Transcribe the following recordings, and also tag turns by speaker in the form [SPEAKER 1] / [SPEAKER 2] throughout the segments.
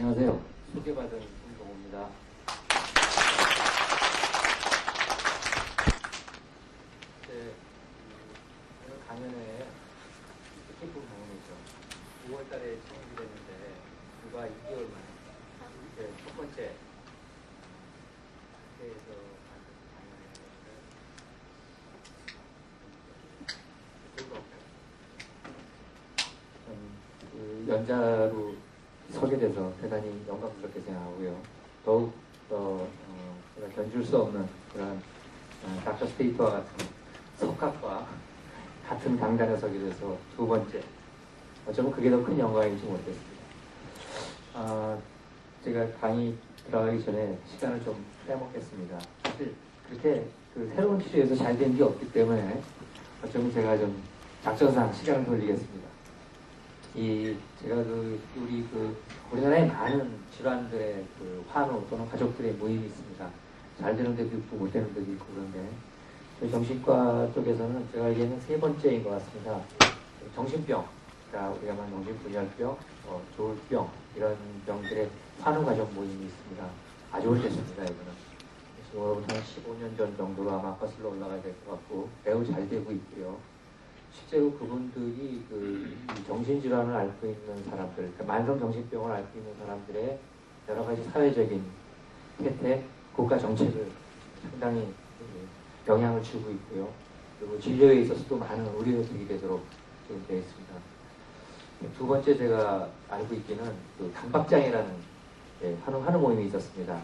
[SPEAKER 1] 안녕하세요. 소개받은 김동호입니다. 오늘 강연회 캠프 강연이죠. 5월달에 진행이 됐는데 불과 2개월 만에 이제 첫 번째 회에서 연자로 서게 돼서 대단히 영광스럽게 생각하고요. 더욱 더 제가 견줄 수 없는 그런 닥터 스테이트와 같은 석학과 같은 강단에 서게 돼서 두 번째, 어쩌면 그게 더 큰 영광인지 모르겠습니다. 제가 강의 들어가기 전에 시간을 좀 빼먹겠습니다. 사실 그렇게 새로운 치료에서 잘 된 게 없기 때문에 어쩌면 제가 좀 작전상 시간을 돌리겠습니다. 제가 우리나라에 많은 질환들의 환우 또는 가족들의 모임이 있습니다. 잘 되는 데도 있고 못 되는 데도 있고 그런데 저희 정신과 쪽에서는 제가 알기에는 세 번째인 것 같습니다. 정신병, 그러니까 우리가 말하는 정신분열병, 조울병 이런 병들의 환우 가족 모임이 있습니다. 아주 오래됐습니다. 이거는 지금으로부터 한 15년 전 정도로 아마 거슬러 올라가야 될 것 같고 매우 잘 되고 있고요. 실제로 그분들이 정신질환을 앓고 있는 사람들, 그러니까 만성정신병을 앓고 있는 사람들의 여러 가지 사회적인 혜택, 국가 정책을 상당히 영향을 주고 있고요. 그리고 진료에 있어서도 많은 의료 혜택이 되도록 지금 되어 있습니다. 두 번째 제가 알고 있기는 강박장애라는 환우 모임이 있었습니다.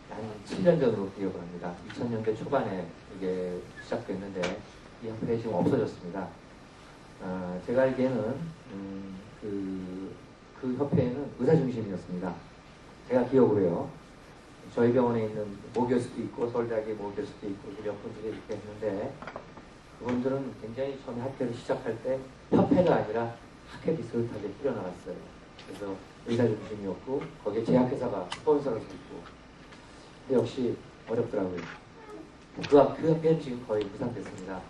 [SPEAKER 1] 한 7년 전으로 기억을 합니다. 2000년대 초반에 이게 시작됐는데 이 협회에 지금 없어졌습니다. 제가 알기에는 그 협회에는 의사 중심이었습니다. 제가 기억으로요. 저희 병원에 있는 모 교수도 있고 서울대학의 모 교수도 있고 몇 분들이 이렇게 했는데 그분들은 굉장히 처음에 학회를 시작할 때 협회가 아니라 학회 비슷하게 꾸려나갔어요. 그래서 의사 중심이었고 거기에 제약회사가 스폰서를 했고 근데 역시 어렵더라고요. 그 학회는 지금 거의 무산됐습니다.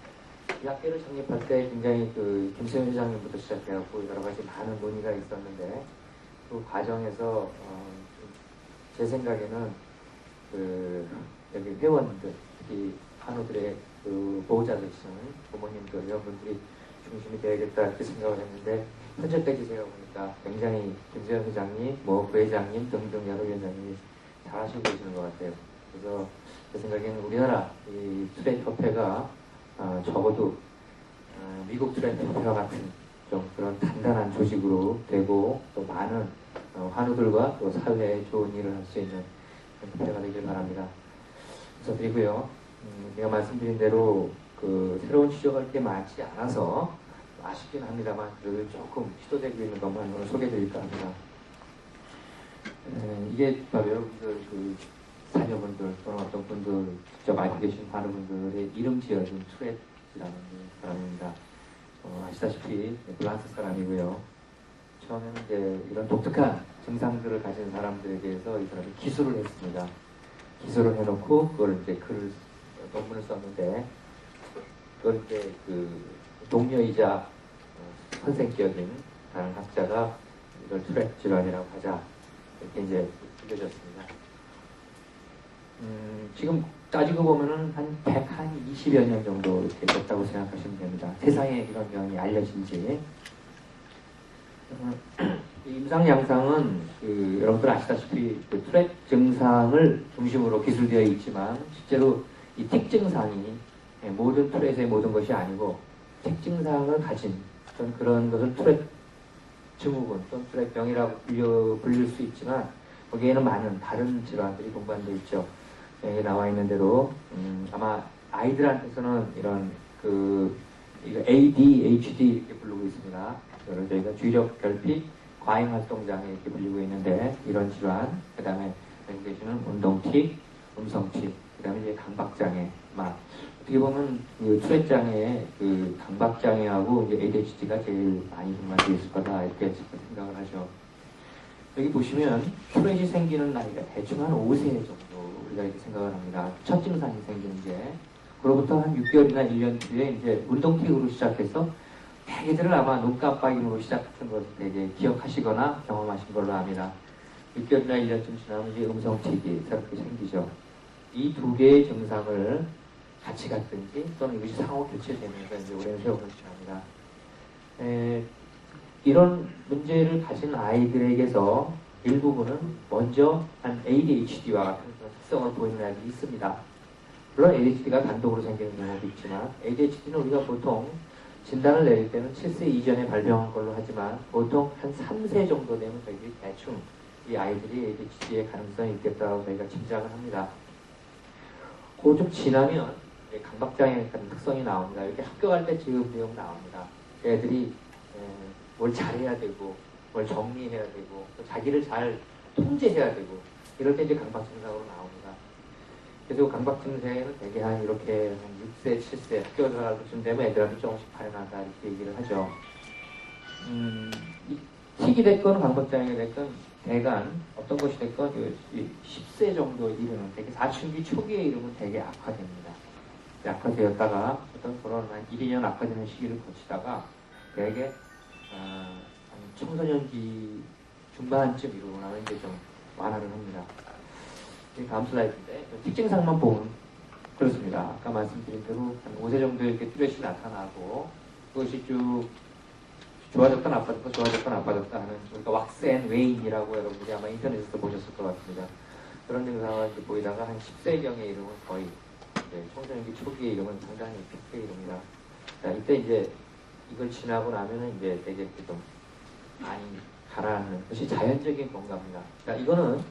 [SPEAKER 1] 이 학회를 창립할 때 굉장히 김세현 회장님부터 시작해갖고 여러 가지 많은 논의가 있었는데 그 과정에서 제 생각에는 여기 회원들, 특히 환우들의 보호자들이시는 부모님들 이런 분들이 중심이 되어야겠다 이렇게 생각을 했는데 현재까지 제가 보니까 굉장히 김세현 회장님, 부회장님 등등 여러 위원장님이 잘하시고 계시는 것 같아요. 그래서 제 생각에는 우리나라 이 트레이 협회가 적어도 미국 트레이 협회와 같은 좀 그런 단단한 조직으로 되고 또 많은 환우들과 또 사회에 좋은 일을 할 수 있는 협회가 되길 바랍니다. 그래서 드리고요. 제가 말씀드린 대로 새로운 시도할 게 많지 않아서 아쉽긴 합니다만 그래도 조금 시도되고 있는 것만 오늘 소개해드릴까 합니다. 이게 바로 여러분들 자녀분들 또는 어떤 분들 직접 알고 계신 환우분들의 이름 지어준 투렛이라는 사람입니다. 아시다시피 프랑스 사람이고요. 처음에는 이제 이런 독특한 증상들을 가진 사람들에 대해서 이 사람이 기술을 했습니다. 기술을 해놓고 그걸 이제 논문을 썼는데 그걸 이제 동료이자 선생격인 다른 학자가 이걸 투렛 질환이라고 하자 이렇게 이제 알려졌습니다. 지금 따지고 보면은 한 120여 년 정도 이렇게 됐다고 생각하시면 됩니다. 세상에 이런 병이 알려진 지. 임상 양상은 여러분들 아시다시피 투렛 증상을 중심으로 기술되어 있지만 실제로 이 특증상이 모든 투렛의 모든 것이 아니고 특증상을 가진 어떤 그런 것을 투렛 증후군 또는 투렛 병이라고 불릴 수 있지만 거기에는 많은 다른 질환들이 동반되어 있죠. 여기 나와 있는 대로 아마 아이들한테서는 이런 이거 ADHD 이렇게 부르고 있습니다. 이걸 저희가 주의력 결핍 과잉활동장애 이렇게 불리고 있는데 이런 질환, 그 다음에 여기 계시는 운동틱, 음성틱, 그 다음에 이제 강박장애, 어떻게 보면 투렛 장애의 강박장애하고 이제 ADHD가 제일 많이 동반되어 있을 거다 이렇게 생각을 하죠. 여기 보시면 투렛이 생기는 나이가 대충 한 5세 정도 우리가 이렇게 생각을 합니다. 첫 증상이 생기는 게 그로부터 한 6개월이나 1년 뒤에 이제 운동틱으로 시작해서 대개들은 아마 눈 깜빡임으로 시작했던 것을 되게 기억하시거나 경험하신 걸로 압니다. 6개월이나 1년쯤 지나면 이제 음성체계 새롭게 생기죠. 이 두 개의 증상을 같이 갖든지 또는 이것이 상호 교체되면서 이제 오랜 세월을 지납니다. 이런 문제를 가진 아이들에게서 일부분은 먼저 한 ADHD와 같은 그런 특성을 보이는 아이들이 있습니다. 물론 ADHD가 단독으로 생기는 경우도 있지만 ADHD는 우리가 보통 진단을 내릴 때는 7세 이전에 발병한 걸로 하지만 보통 한 3세 정도 되면 저희들이 대충 이 아이들이 ADHD의 가능성이 있겠다고 저희가 짐작을 합니다. 그거 좀 지나면 강박장애 같은 특성이 나옵니다. 이렇게 학교 갈 때 지금 내용 나옵니다. 애들이 뭘 잘해야 되고 뭘 정리해야 되고 또 자기를 잘 통제해야 되고 이럴 때 이제 강박 증상으로 나옵니다. 그래서 강박 증세는 대개 한 이렇게 한 6세, 7세 학교 들어갈 때쯤 되면 애들한테 조금씩 발현한다 이렇게 얘기를 하죠. 틱이 됐건 강박장애가 됐건 대간 어떤 것이 됐건 10세 정도 이르는 되게 사춘기 초기에 이르면 되게 악화됩니다. 악화되었다가 어떤 그런 한 1, 2년 악화되는 시기를 거치다가 되게 청소년기 중반쯤 이루고 나면 이제 좀 완화를 합니다. 다음 슬라이드인데 특징상만 보면 그렇습니다. 아까 말씀드린 대로 한 5세 정도 이렇게 뚜렷이 나타나고 그것이 쭉 좋아졌다 나빠졌다 좋아졌다 나빠졌다 하는 우리가 왁스 앤 웨인이라고 여러분들이 아마 인터넷에서 보셨을 것 같습니다. 그런 증상을 보이다가 한 10세경에 이르면 거의 청소년기 초기에 이르면 상당히 픽에 이릅니다. 자, 이때 이제 이걸 지나고 나면은 이제 되게 좀 많이 가라앉는 것이 자연적인 건강입니다. 자, 이거는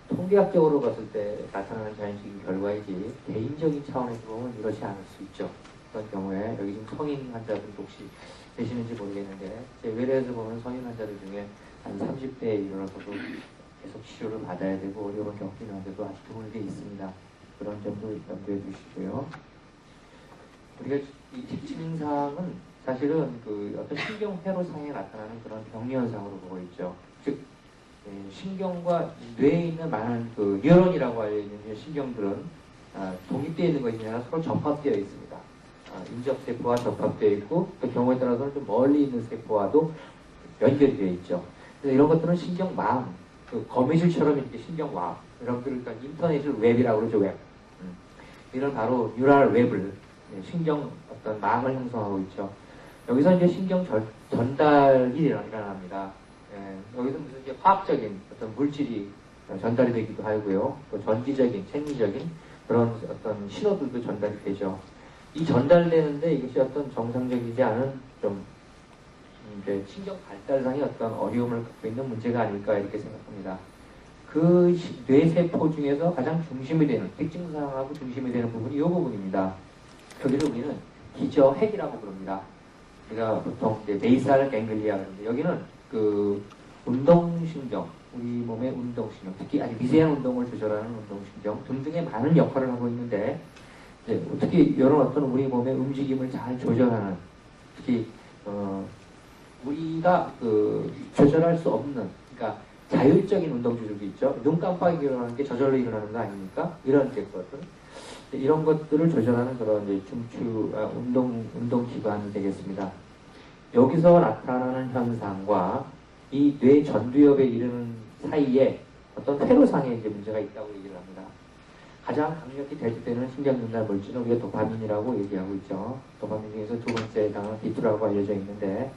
[SPEAKER 1] 통계학적으로 봤을 때 나타나는 자연적인 결과이지 개인적인 차원에서 보면 이렇지 않을 수 있죠. 그런 경우에 여기 지금 성인 환자들도 혹시 계시는지 모르겠는데 제 외래에서 보면 성인 환자들 중에 한 30대에 이르러서도 계속 치료를 받아야 되고 어려움을 겪는 환자도 아주 드물게 있습니다. 그런 점도 염두에 두시고요. 우리가 이 특징상은 사실은 그 어떤 신경회로상에 나타나는 그런 병리현상으로 보고 있죠. 즉 신경과 뇌에 있는 많은 그 뉴런이라고 알려진 신경들은 독립되어 있는 것이 아니라 서로 접합되어 있습니다. 인접세포와 접합되어 있고 또 경우에 따라서는 좀 멀리 있는 세포와도 연결이 되어 있죠. 그래서 이런 것들은 신경망, 그 거미줄처럼 이렇게 신경망, 여러분들 그러니까 인터넷을 웹이라고 그러죠. 웹. 이런 바로 뉴럴 웹을 신경 어떤 망을 형성하고 있죠. 여기서 이제 신경 전달이 일어납니다. 여기서 무슨 이제 화학적인 어떤 물질이 전달이 되기도 하고요. 또 전기적인, 생리적인 그런 어떤 신호들도 전달이 되죠. 이 전달되는데 이것이 어떤 정상적이지 않은 좀 이제 신경 발달상의 어떤 어려움을 갖고 있는 문제가 아닐까 이렇게 생각합니다. 그 뇌세포 중에서 가장 중심이 되는 특징상하고 중심이 되는 부분이 이 부분입니다. 여기를 우리는 기저핵이라고 부릅니다. 우리가 보통 이제 베이살 갱글리아 그러는데 여기는 그 운동신경, 우리 몸의 운동신경, 특히 아주 미세한 운동을 조절하는 운동신경 등등의 많은 역할을 하고 있는데 특히 이런 어떤 우리 몸의 움직임을 잘 조절하는 특히 우리가 그 조절할 수 없는 그러니까 자율적인 운동 조절도 있죠. 눈 깜빡이 일어나는 게 저절로 일어나는 거 아닙니까? 이런 것들 이런 것들을 조절하는 그런 이제 운동 기관이 되겠습니다. 여기서 나타나는 현상과 이 뇌 전두엽에 이르는 사이에 어떤 회로상의 이제 문제가 있다고 얘기를 합니다. 가장 강력히 대두되는 신경전달 물질은 우리가 도파민이라고 얘기하고 있죠. 도파민 중에서 두 번째 당은 D2라고 알려져 있는데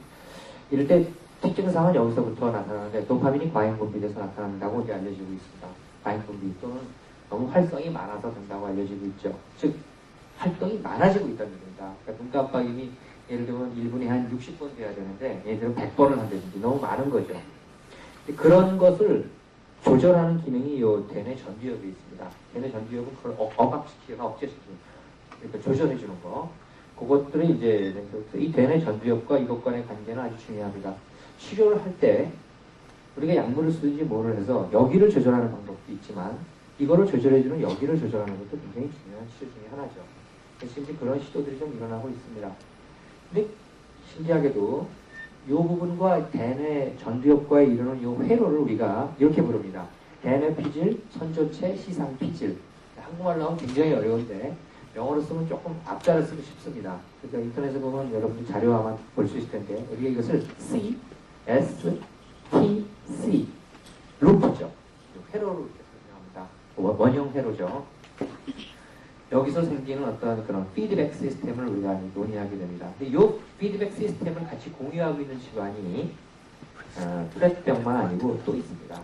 [SPEAKER 1] 이럴 때 특징상은 여기서부터 나타나는데 도파민이 과잉 분비돼서 나타난다고 이제 알려지고 있습니다. 과잉 분비 또는 너무 활성이 많아서 된다고 알려지고 있죠. 즉 활동이 많아지고 있다는 얘기입니다. 그러니까 눈 깜빡임이 예를 들면 1분에 한 60번 돼야 되는데 얘들은 100번을 한다든지 너무 많은 거죠. 그런 것을 조절하는 기능이 이 대뇌 전두엽에 있습니다. 대뇌 전두엽은 그걸 억압시키거나 억제시키는 그러니까 조절해주는 거. 그것들이 이제 이 대뇌 전두엽과 이것 간의 관계는 아주 중요합니다. 치료를 할 때 우리가 약물을 쓰든지 뭐를 해서 여기를 조절하는 방법도 있지만 이거를 조절해주는 여기를 조절하는 것도 굉장히 중요한 치료 중에 하나죠. 그래서 이제 그런 시도들이 좀 일어나고 있습니다. 근데 신기하게도 이 부분과 대뇌 전두엽과의 이르는 이 회로를 우리가 이렇게 부릅니다. 대뇌 피질, 선조체, 시상 피질. 한국말로 하면 굉장히 어려운데 영어로 쓰면 조금 앞자를 쓰기 쉽습니다. 그래서 인터넷에 보면 여러분들 자료 아마 볼 수 있을 텐데 우리가 이것을 C, S, T, C 루프죠. 회로를 이렇게 설명합니다. 원형 회로죠. 여기서 생기는 어떤 그런 피드백 시스템을 우리가 논의하게 됩니다. 근데 이 피드백 시스템을 같이 공유하고 있는 질환이 투렛병만 아니고 또 있습니다.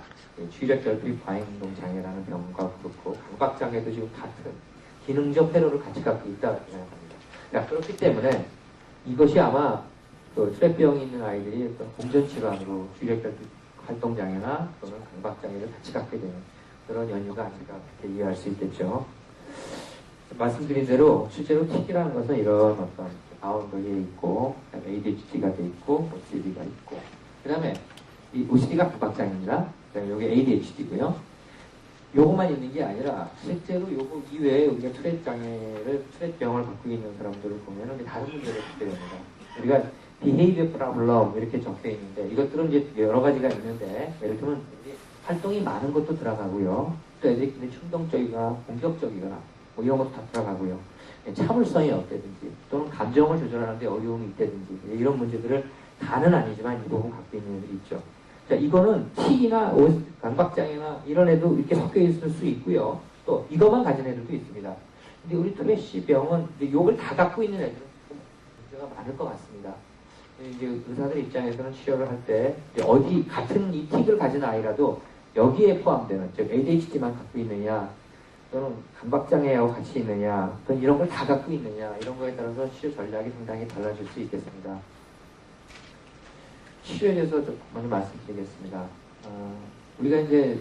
[SPEAKER 1] 주의력결핍 과잉행동 장애라는 병과 그렇고 감각장애도 지금 같은 기능적 회로를 같이 갖고 있다고 생각합니다. 그러니까 그렇기 때문에 이것이 아마 그 투렛병이 있는 아이들이 어떤 공전 질환으로 주의력결핍 활동장애나 또는 감각장애를 같이 갖게 되는 그런 연유가 아닐까 그렇게 이해할 수 있겠죠. 말씀드린 대로 실제로 틱이라는 것은 이런 어떤 아웃도에 있고 ADHD가 돼 있고 OCD가 있고 그 다음에 이 OCD가 감각장애입니다. 그 다음에 여기 ADHD고요. 요것만 있는 게 아니라 실제로 요거 이외에 우리가 투렛병을 갖고 있는 사람들을 보면은 다른 문제를 갖게 됩니다. 우리가 behavior problem 이렇게 적혀 있는데 이것들은 이제 여러 가지가 있는데 예를 들면 활동이 많은 것도 들어가고요. 또 애들이 굉장히 충동적이거나 공격적이거나 뭐 이런 것도 다 들어가고요. 참을성이 없다든지 또는 감정을 조절하는데 어려움이 있다든지 이런 문제들을 다는 아니지만 이 부분 갖고 있는 애들이 있죠. 자, 이거는 틱이나 감각장애나 이런 애도 이렇게 섞여 있을 수 있고요. 또 이것만 가진 애들도 있습니다. 근데 우리 투렛시 병은 이걸 다 갖고 있는 애들은 문제가 많을 것 같습니다. 이제 의사들 입장에서는 치료를 할 때 어디 같은 이 틱을 가진 아이라도 여기에 포함되는 즉 ADHD만 갖고 있느냐 또는 감각장애하고 같이 있느냐 또는 이런 걸 다 갖고 있느냐 이런 거에 따라서 치료 전략이 상당히 달라질 수 있겠습니다. 치료에 대해서 먼저 말씀드리겠습니다. 우리가 이제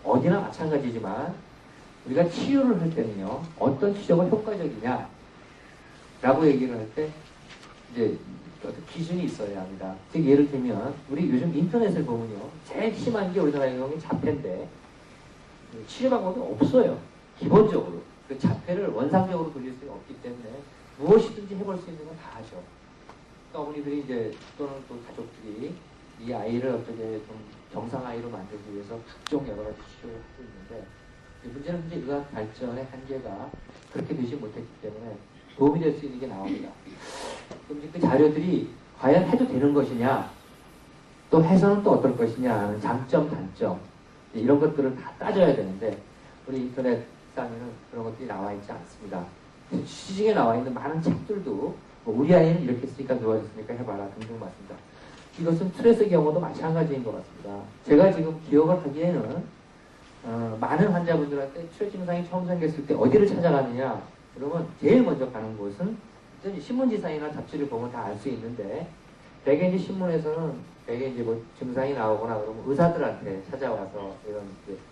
[SPEAKER 1] 어디나 마찬가지지만 우리가 치료를 할 때는요 어떤 치료가 효과적이냐 라고 얘기를 할 때 이제 어떤 기준이 있어야 합니다. 즉 예를 들면 우리 요즘 인터넷을 보면요 제일 심한 게 우리나라의 경우에 자폐인데 치료 방법이 없어요. 기본적으로 그 자폐를 원상적으로 돌릴 수 없기 때문에 무엇이든지 해볼 수 있는 건 다 하죠. 그러니까 어머니들이 이제 또는 또 가족들이 이 아이를 어떻게 좀 정상 아이로 만들기 위해서 각종 여러 가지 치료를 하고 있는데 문제는 이제 의학 발전의 한계가 그렇게 되지 못했기 때문에 도움이 될 수 있는 게 나옵니다. 그럼 이제 그 자료들이 과연 해도 되는 것이냐 또 해서는 또 어떨 것이냐 하는 장점 단점 이런 것들을 다 따져야 되는데 우리 인터넷상에는 그런 것들이 나와 있지 않습니다. 시중에 나와 있는 많은 책들도 뭐 우리 아이는 이렇게 했으니까 좋아졌으니까 해봐라 등등 맞습니다. 이것은 투렛의 경우도 마찬가지인 것 같습니다. 제가 지금 기억을 하기에는 많은 환자분들한테 투렛 증상이 처음 생겼을 때 어디를 찾아가느냐 그러면 제일 먼저 가는 곳은 신문지상이나 잡지를 보면 다 알 수 있는데 대개 이제 신문에서는 대개 이제 뭐 증상이 나오거나 그러면 의사들한테 찾아와서 이런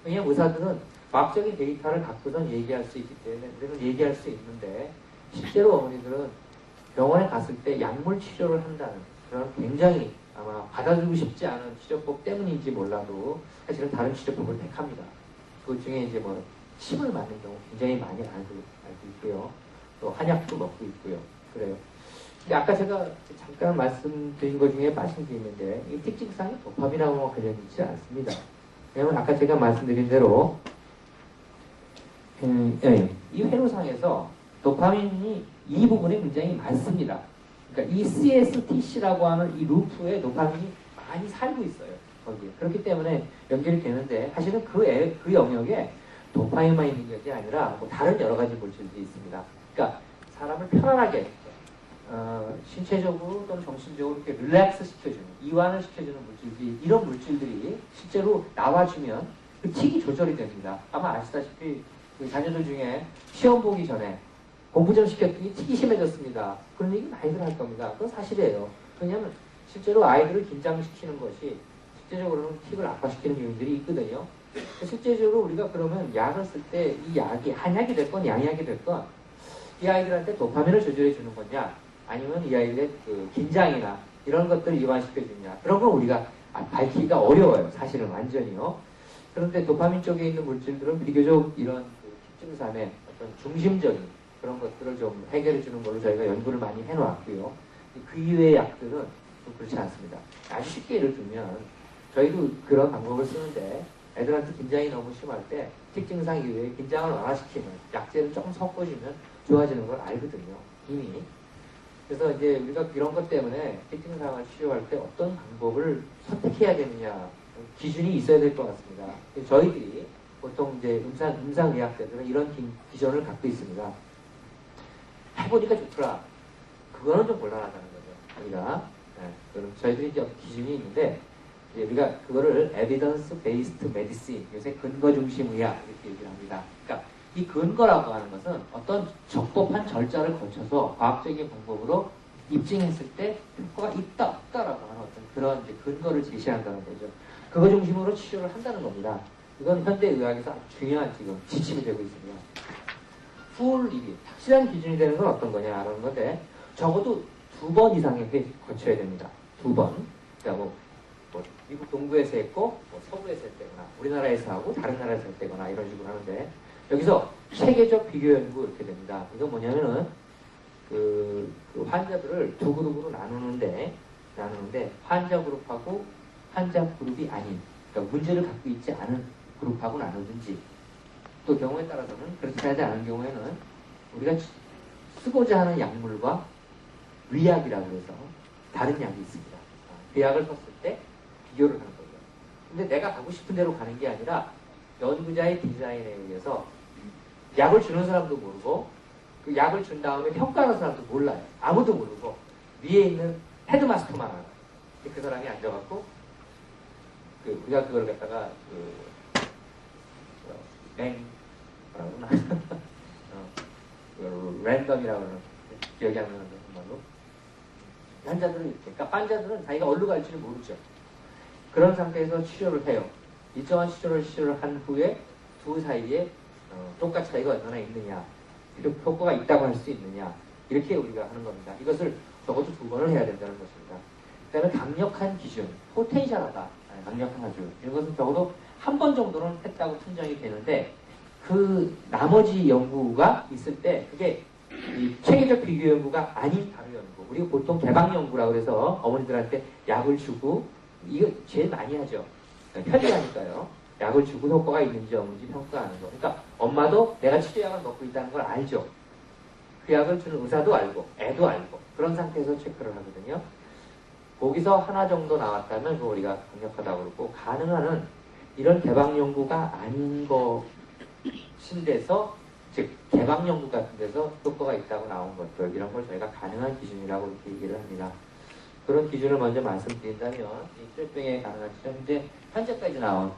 [SPEAKER 1] 왜냐면 의사들은 과학적인 데이터를 갖고선 얘기할 수 있기 때문에 우리는 얘기할 수 있는데 실제로 어머니들은 병원에 갔을 때 약물 치료를 한다는 그런 굉장히 아마 받아주고 싶지 않은 치료법 때문인지 몰라도 사실은 다른 치료법을 택합니다. 그 중에 이제 뭐 침을 맞는 경우 굉장히 많이 알고 있고요. 또 한약도 먹고 있고요. 그래요. 근데 아까 제가 잠깐 말씀드린 것 중에 빠진 게 있는데 이 특징상이 도파민하고 관련이 있지 않습니다. 왜냐하면 아까 제가 말씀드린 대로 이 회로상에서 도파민이 이 부분에 굉장히 많습니다. 그러니까 이 CSTC라고 하는 이 루프에 도파민이 많이 살고 있어요. 거기에. 그렇기 때문에 연결이 되는데 사실은 그 영역에 도파민만 있는 것이 아니라 뭐 다른 여러 가지 물질들이 있습니다. 그러니까 사람을 편안하게 신체적으로 또는 정신적으로 이렇게 릴렉스 시켜주는 이완을 시켜주는 물질들이 이런 물질들이 실제로 나와주면 그 틱이 조절이 됩니다. 아마 아시다시피 그 자녀들 중에 시험 보기 전에 공부 좀 시켰더니 틱이 심해졌습니다. 그런 얘기 많이들 할 겁니다. 그건 사실이에요. 왜냐하면 실제로 아이들을 긴장시키는 것이 실제적으로는 틱을 악화시키는 요인들이 있거든요. 실제적으로 우리가 그러면 약을 쓸 때 이 약이 한약이 됐건 양약이 됐건 이 아이들한테 도파민을 조절해 주는 거냐 아니면 이 아이들의 그 긴장이나 이런 것들을 이완시켜 주냐 그런 건 우리가 밝히기가 어려워요. 사실은 완전히요. 그런데 도파민 쪽에 있는 물질들은 비교적 이런 그 특징삼의 어떤 중심적인 그런 것들을 좀 해결해 주는 걸로 저희가 연구를 많이 해놓았고요. 그 이외의 약들은 좀 그렇지 않습니다. 아주 쉽게 예를 들면 저희도 그런 방법을 쓰는데 애들한테 긴장이 너무 심할 때 특징상 이외에 긴장을 완화시키는 약제를 조금 섞어주면 좋아지는 걸 알거든요. 이미. 그래서 이제 우리가 이런 것 때문에 특징상을 치료할 때 어떤 방법을 선택해야 되느냐 기준이 있어야 될 것 같습니다. 저희들이 보통 이제 임상의학자들은 이런 기준을 갖고 있습니다. 해보니까 좋더라. 그거는 좀 곤란하다는 거죠. 우리가 그럼 저희들이 이제 기준이 있는데 이제 우리가 그거를 evidence based medicine, 요새 근거 중심 의학 이렇게 얘기를 합니다. 그러니까 이 근거라고 하는 것은 어떤 적법한 절차를 거쳐서 과학적인 방법으로 입증했을 때 효과가 있다 없다라고 하는 어떤 그런 이제 근거를 제시한다는 거죠. 그거 중심으로 치료를 한다는 겁니다. 이건 현대 의학에서 아주 중요한 지금 지침이 되고 있습니다. 풀 리뷰, 확실한 기준이 되는 건 어떤 거냐라는 건데 적어도 2번 이상의 회 거쳐야 됩니다. 2번. 그러니까 뭐 미국 동부에서 했고 뭐 서부에서 했다거나 우리나라에서 하고 다른 나라에서 했다거나 이런 식으로 하는데 여기서 체계적 비교 연구 이렇게 됩니다. 이건 뭐냐면은 그 환자들을 두 그룹으로 나누는데 환자 그룹하고 환자 그룹이 아닌 그러니까 문제를 갖고 있지 않은 그룹하고 나누든지 또 경우에 따라서는 그렇게 하지 않은 경우에는 우리가 쓰고자 하는 약물과 위약이라고 해서 다른 약이 있습니다. 그 약을 썼을 때 비교를 하는 거예요. 근데 내가 가고 싶은 대로 가는 게 아니라 연구자의 디자인에 의해서 약을 주는 사람도 모르고 그 약을 준 다음에 평가하는 사람도 몰라요. 아무도 모르고 위에 있는 헤드마스터만 알아요. 그 사람이 앉아갖고 우리가 그걸 갖다가 뭐라고 그러나 랜덤이라고 그러는 기억이 안 나는데 정말로 환자들은 이렇게 그러니까 환자들은 자기가 어디로 갈지를 모르죠. 그런 상태에서 치료를 해요. 일정한 치료를 한 후에 두 사이에 효과 차이가 얼마나 있느냐 효과가 있다고 할 수 있느냐 이렇게 우리가 하는 겁니다. 이것을 적어도 2번을 해야 된다는 것입니다. 그 다음에 강력한 기준, 포텐셜하다, 강력한 아주 이런 것은 적어도 1번 정도는 했다고 판정이 되는데 그 나머지 연구가 있을 때 그게 이 체계적 비교 연구가 아닌 다른 연구 우리가 보통 개방 연구라고 해서 어머니들한테 약을 주고 이거 제일 많이 하죠. 편리하니까요. 약을 주고 효과가 있는지 없는지 평가하는 거. 그러니까 엄마도 내가 치료약을 먹고 있다는 걸 알죠. 그 약을 주는 의사도 알고 애도 알고 그런 상태에서 체크를 하거든요. 거기서 하나 정도 나왔다면 그거 우리가 강력하다고 그러고 가능한 이런 개방 연구가 아닌 것인 데서 즉 개방 연구 같은 데서 효과가 있다고 나온 것들 이런 걸 저희가 가능한 기준이라고 이렇게 얘기를 합니다. 그런 기준을 먼저 말씀드린다면 이 血병에 가능한 지점 현재까지 나온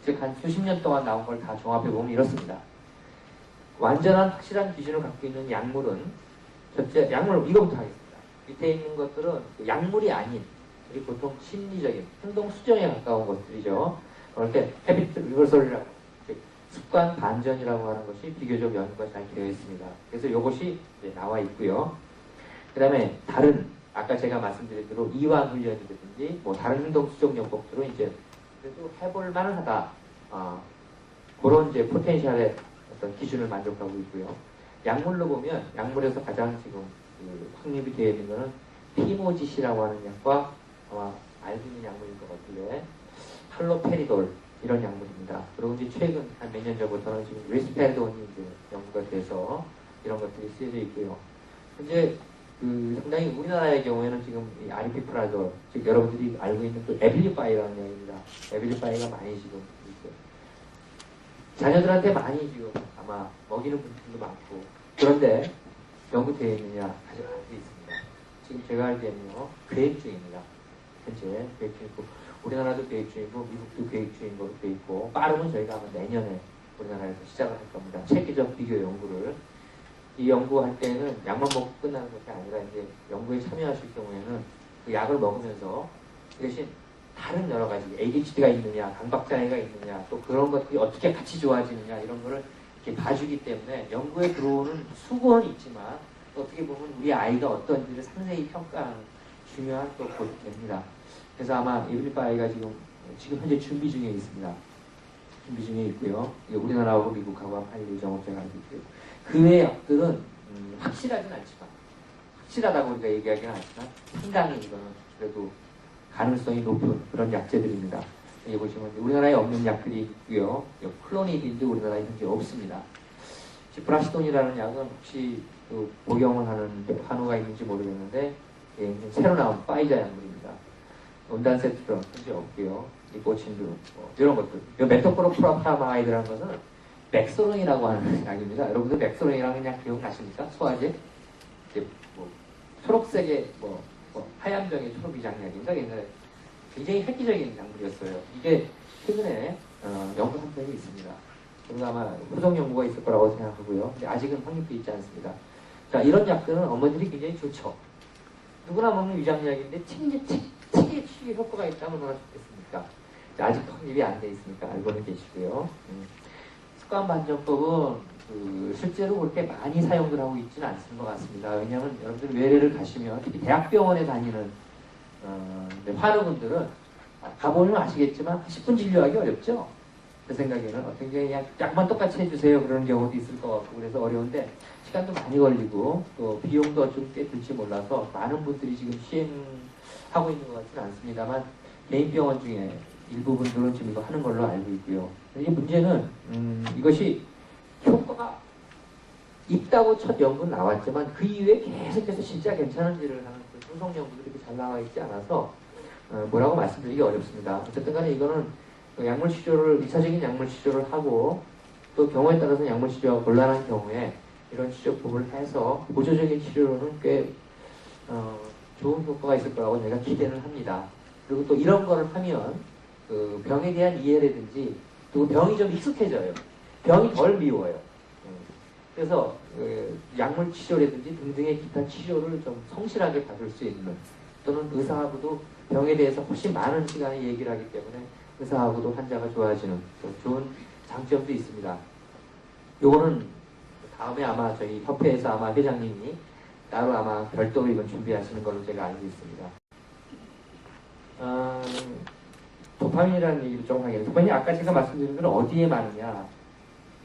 [SPEAKER 1] 즉 한 수십 년 동안 나온 걸 다 종합해보면 이렇습니다. 완전한 확실한 기준을 갖고 있는 약물은 첫째 약물 이거부터 하겠습니다. 밑에 있는 것들은 약물이 아닌 우리 보통 심리적인 행동 수정에 가까운 것들이죠. 그럴 때 헤비트 리버설이라고 습관 반전이라고 하는 것이 비교적 연구가 잘 되어 있습니다. 그래서 이것이 나와 있고요. 그 다음에 다른 아까 제가 말씀드린 대로 이완 훈련이라든지 뭐 다른 행동 수정 연법들은 이제 그래도 해볼 만하다. 그런 이제 포텐셜의 어떤 기준을 만족하고 있고요. 약물로 보면 약물에서 가장 지금 확립이 되어 있는 것은 피모지시라고 하는 약과 아마 알고 있는 약물인 것 같은데 할로페리돌 이런 약물입니다. 그리고 이제 최근 한 몇 년 전부터는 지금 리스페리돈이 이제 연구가 돼서 이런 것들이 쓰여져 있고요. 현재 상당히 우리나라의 경우에는 지금 이 아리피프라졸, 즉 여러분들이 알고 있는 또 에빌리파이라는 약입니다. 에빌리파이가 많이 지금 있어요. 자녀들한테 많이 지금 아마 먹이는 분들도 많고 그런데 연구되어 있느냐 아직 안 돼 있습니다. 지금 제가 알기에는요 계획 중입니다. 현재 계획 중이고 우리나라도 계획 중이고 미국도 계획 중인 걸로 돼 있고 빠르면 저희가 아마 내년에 우리나라에서 시작을 할 겁니다. 체계적 비교 연구를 이 연구할 때는 약만 먹고 끝나는 것이 아니라 이제 연구에 참여하실 경우에는 그 약을 먹으면서 그 대신 다른 여러 가지 ADHD가 있느냐, 강박장애가 있느냐, 또 그런 것들이 어떻게 같이 좋아지느냐 이런 거를 이렇게 봐주기 때문에 연구에 들어오는 수고는 있지만 또 어떻게 보면 우리 아이가 어떤지를 상세히 평가하는 중요한 또 곳이 됩니다. 그래서 아마 에빌리파이가 지금 현재 준비 중에 있습니다. 준비 중에 있고요. 우리나라하고 미국하고 할 예정으로 제가 알고 있고요. 그 외의 약들은 확실하진 않지만 확실하다고 우리가 얘기하기는 하지만 상당히 이거는 그래도 가능성이 높은 그런 약제들입니다. 여기 보시면 우리나라에 없는 약들이 있고요. 클로니딘도 우리나라에 현재 없습니다. 지프라시돈이라는 약은 혹시 복용을 하는 한우가 있는지 모르겠는데 새로 나온 파이자 약물입니다. 온단 세트로 현재 없고요. 리포친두, 이런 것들. 이 메토프로프라파마이드라는 것은 맥소롱이라고 하는 약입니다. 여러분들 맥소롱이라는 약 기억나십니까? 소화제? 이제 뭐 초록색의 하얀 병의 초록위장약입니다. 옛날에 굉장히 획기적인 약물이었어요. 이게 최근에 연구 한 편이 있습니다. 그리고 아마 후속 연구가 있을 거라고 생각하고요. 근데 아직은 확립되어 있지 않습니다. 자, 이런 약들은 어머니들이 굉장히 좋죠. 누구나 먹는 위장약인데 책에 치기 효과가 있다면 얼마나 좋겠습니까? 아직도 확립이 안 돼 있으니까 알고는 계시고요. 습관반전법은 실제로 그렇게 많이 사용을 하고 있지는 않는 것 같습니다. 왜냐하면 여러분들 외래를 가시면 특히 대학병원에 다니는 환우분들은 가보면 아시겠지만 10분 진료하기 어렵죠. 제 생각에는 굉장히 약만 똑같이 해주세요 그런 경우도 있을 것 같고 그래서 어려운데 시간도 많이 걸리고 또 비용도 좀 꽤 들지 몰라서 많은 분들이 지금 시행하고 있는 것 같지는 않습니다만 개인 병원 중에 일부 분들은 지금 이거 하는 걸로 알고 있고요. 이 문제는 이것이 효과가 있다고 첫 연구는 나왔지만 그 이후에 계속해서 진짜 괜찮은지를 하는 그 분석 연구들이 잘 나와 있지 않아서 뭐라고 말씀드리기 어렵습니다. 어쨌든 간에 이거는 약물 치료를 2차적인 약물 치료를 하고 또 경우에 따라서는 약물 치료가 곤란한 경우에 이런 치료법을 해서 보조적인 치료로는 꽤 좋은 효과가 있을 거라고 제가 기대는 합니다. 그리고 또 이런 거를 하면 그 병에 대한 이해라든지 또 병이 좀 익숙해져요. 병이 덜 미워요. 그래서 약물 치료라든지 등등의 기타 치료를 좀 성실하게 받을 수 있는 또는 의사하고도 병에 대해서 훨씬 많은 시간에 얘기를 하기 때문에 의사하고도 환자가 좋아지는 좋은 장점도 있습니다. 요거는 다음에 아마 저희 협회에서 아마 회장님이 따로 아마 별도로 이건 준비하시는 걸로 제가 알고 있습니다. 도파민이라는 얘기를 좀 하겠습니다. 도파민이 아까 제가 말씀드린 건 어디에 많으냐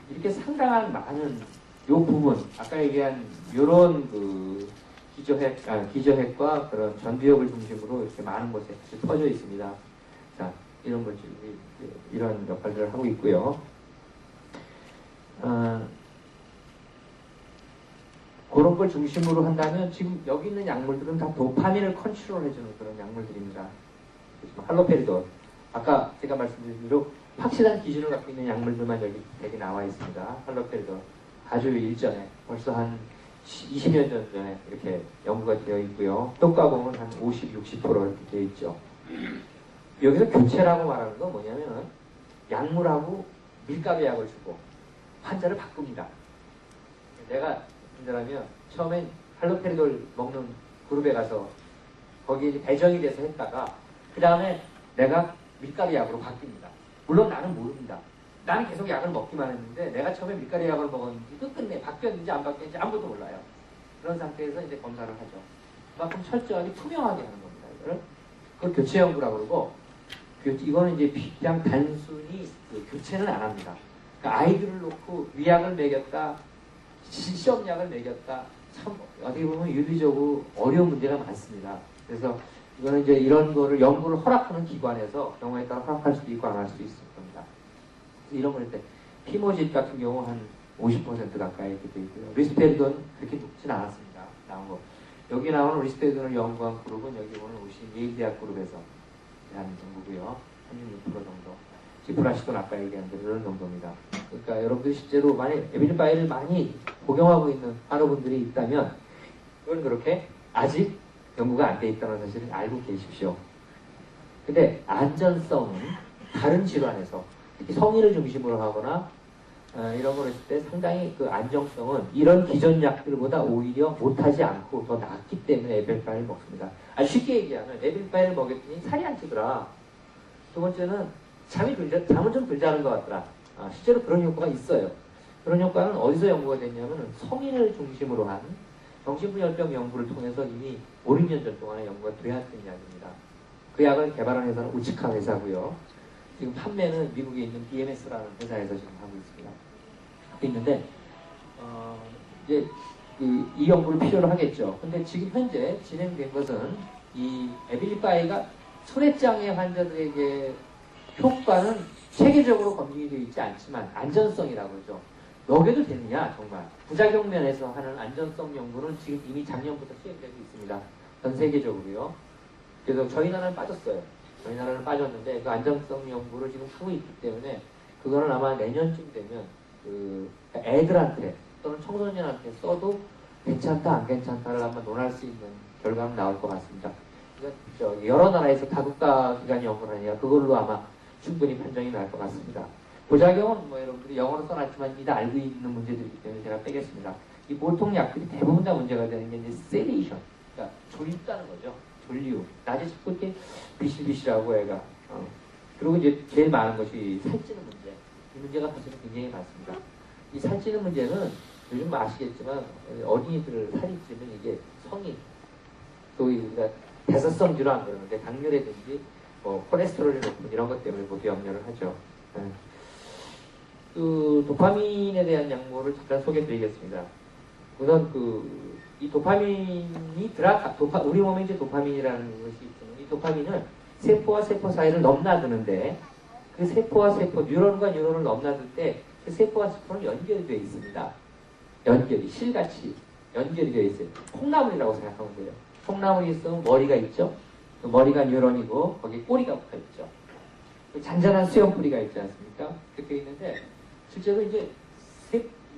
[SPEAKER 1] 이렇게 상당한 많은 요 부분 아까 얘기한 요런 그 기저핵과 그런 전두엽을 중심으로 이렇게 많은 곳에 퍼져 있습니다. 자, 이런 물질이 이런 역할들을 하고 있고요. 그런 걸 중심으로 한다면 지금 여기 있는 약물들은 다 도파민을 컨트롤해주는 그런 약물들입니다. 할로페리돈 아까 제가 말씀드린 대로 확실한 기준을 갖고 있는 약물들만 여기 나와 있습니다. 할로페리돈 아주 일전에 벌써 한 20년 전에 이렇게 연구가 되어 있고요. 효과공은 한 50, 60% 이렇게 되어 있죠. 여기서 교체라고 말하는 건 뭐냐면 약물하고 밀가루 약을 주고 환자를 바꿉니다. 내가 환자라면 처음엔 할로페리돌 먹는 그룹에 가서 거기에 이제 배정이 돼서 했다가 그 다음에 내가 밀가루 약으로 바뀝니다. 물론 나는 모릅니다. 나는 계속 약을 먹기만 했는데 내가 처음에 밀가루 약을 먹었는지 끝끝내 바뀌었는지 안 바뀌었는지 아무도 몰라요. 그런 상태에서 이제 검사를 하죠. 그만큼 철저하게 투명하게 하는 겁니다. 이거를. 그걸 교체 연구라고 그러고 이거는 이제 그냥 단순히 교체는 안 합니다. 그러니까 아이들을 놓고 위약을 먹였다, 시험약을 먹였다. 참 어떻게 보면 유비적으로 어려운 문제가 많습니다. 그래서 이거는 이제 이런 거를 연구를 허락하는 기관에서 경우에 따라 허락할 수도 있고 안 할 수도 있을 겁니다. 그래서 이런 걸 할 때 피모집 같은 경우 한 50% 가까이 이렇게 되어 있고요. 리스페리돈 그렇게 높진 않았습니다. 나온 거. 여기 나오는 리스페리돈을 연구한 그룹은 여기 오늘 오신 예일대학 그룹에서 한 정도고요. 36% 정도. 지프라시돈 아까 얘기한 대로 이런 정도입니다. 그러니까 여러분들이 실제로 만약 에빌바이를 많이 복용하고 있는 환우분들이 있다면 그건 그렇게 아직 연구가 안 돼 있다는 사실을 알고 계십시오. 근데 안전성은 다른 질환에서 특히 성인을 중심으로 하거나 이런 걸 했을 때 상당히 그 안정성은 이런 기존 약들보다 오히려 못하지 않고 더 낫기 때문에 에빌바이를 먹습니다. 아주 쉽게 얘기하면 에빌바이를 먹였더니 살이 안 찌더라. 두 번째는 잠을 좀 덜 자는 것 같더라. 실제로 그런 효과가 있어요. 그런 효과는 어디서 연구가 됐냐면 성인을 중심으로 한 정신분열병 연구를 통해서 이미 5, 6년 전 동안에 연구가 되었던 약입니다. 그 약을 개발한 회사는 우치카 회사고요. 지금 판매는 미국에 있는 BMS라는 회사에서 지금 하고 있습니다. 하고 있는데 이제 이 연구를 필요로 하겠죠. 근데 지금 현재 진행된 것은 이 에빌리바이가 소래장애 환자들에게 효과는 체계적으로 검증이 되어 있지 않지만 안전성이라고 그러죠. 먹여도 되느냐 정말 부작용 면에서 하는 안전성 연구는 지금 이미 작년부터 시행되고 있습니다. 전 세계적으로요. 그래서 저희 나라는 빠졌어요. 저희 나라는 빠졌는데 그 안정성 연구를 지금 하고 있기 때문에 그거는 아마 내년쯤 되면 그 애들한테 또는 청소년한테 써도 괜찮다 안 괜찮다를 한번 논할 수 있는 결과가 나올 것 같습니다. 그러니까 여러 나라에서 다국가 기관이 연구를 하니까 그걸로 아마 충분히 판정이 날 것 같습니다. 부작용은 뭐 여러분들이 영어로 써놨지만 이다 알고 있는 문제들이기 때문에 제가 빼겠습니다. 이 보통 약들이 대부분 다 문제가 되는 게 이제 세데이션, 그러니까 졸립다는 거죠. 졸리움. 낮에 자꾸 이렇게 비실비실하고 애가. 그리고 이제 제일 많은 것이 살찌는 문제. 이 문제가 사실은 굉장히 많습니다. 이 살찌는 문제는 요즘 아시겠지만 어린이들을 살이 찌면 이게 성인, 또 우리가 대사성 질환 그러는데 당뇨라든지 뭐 콜레스테롤이 높은 이런 것 때문에 모두 염려를 하죠. 그 도파민에 대한 약물을 잠깐 소개해드리겠습니다. 우선 이 도파민이 우리 몸에 이제 도파민이라는 것이 있잖아요. 이 도파민은 세포와 세포 사이를 넘나드는데 그 세포와 세포, 뉴런과 뉴런을 넘나들 때 그 세포와 세포는 연결이 되어 있습니다. 연결이 실같이 연결이 되어 있어요. 콩나물이라고 생각하면 돼요. 콩나물이 있으면 머리가 있죠. 그 머리가 뉴런이고 거기에 꼬리가 붙어 있죠. 그 잔잔한 수염뿌리가 있지 않습니까? 그렇게 있는데 실제로 이제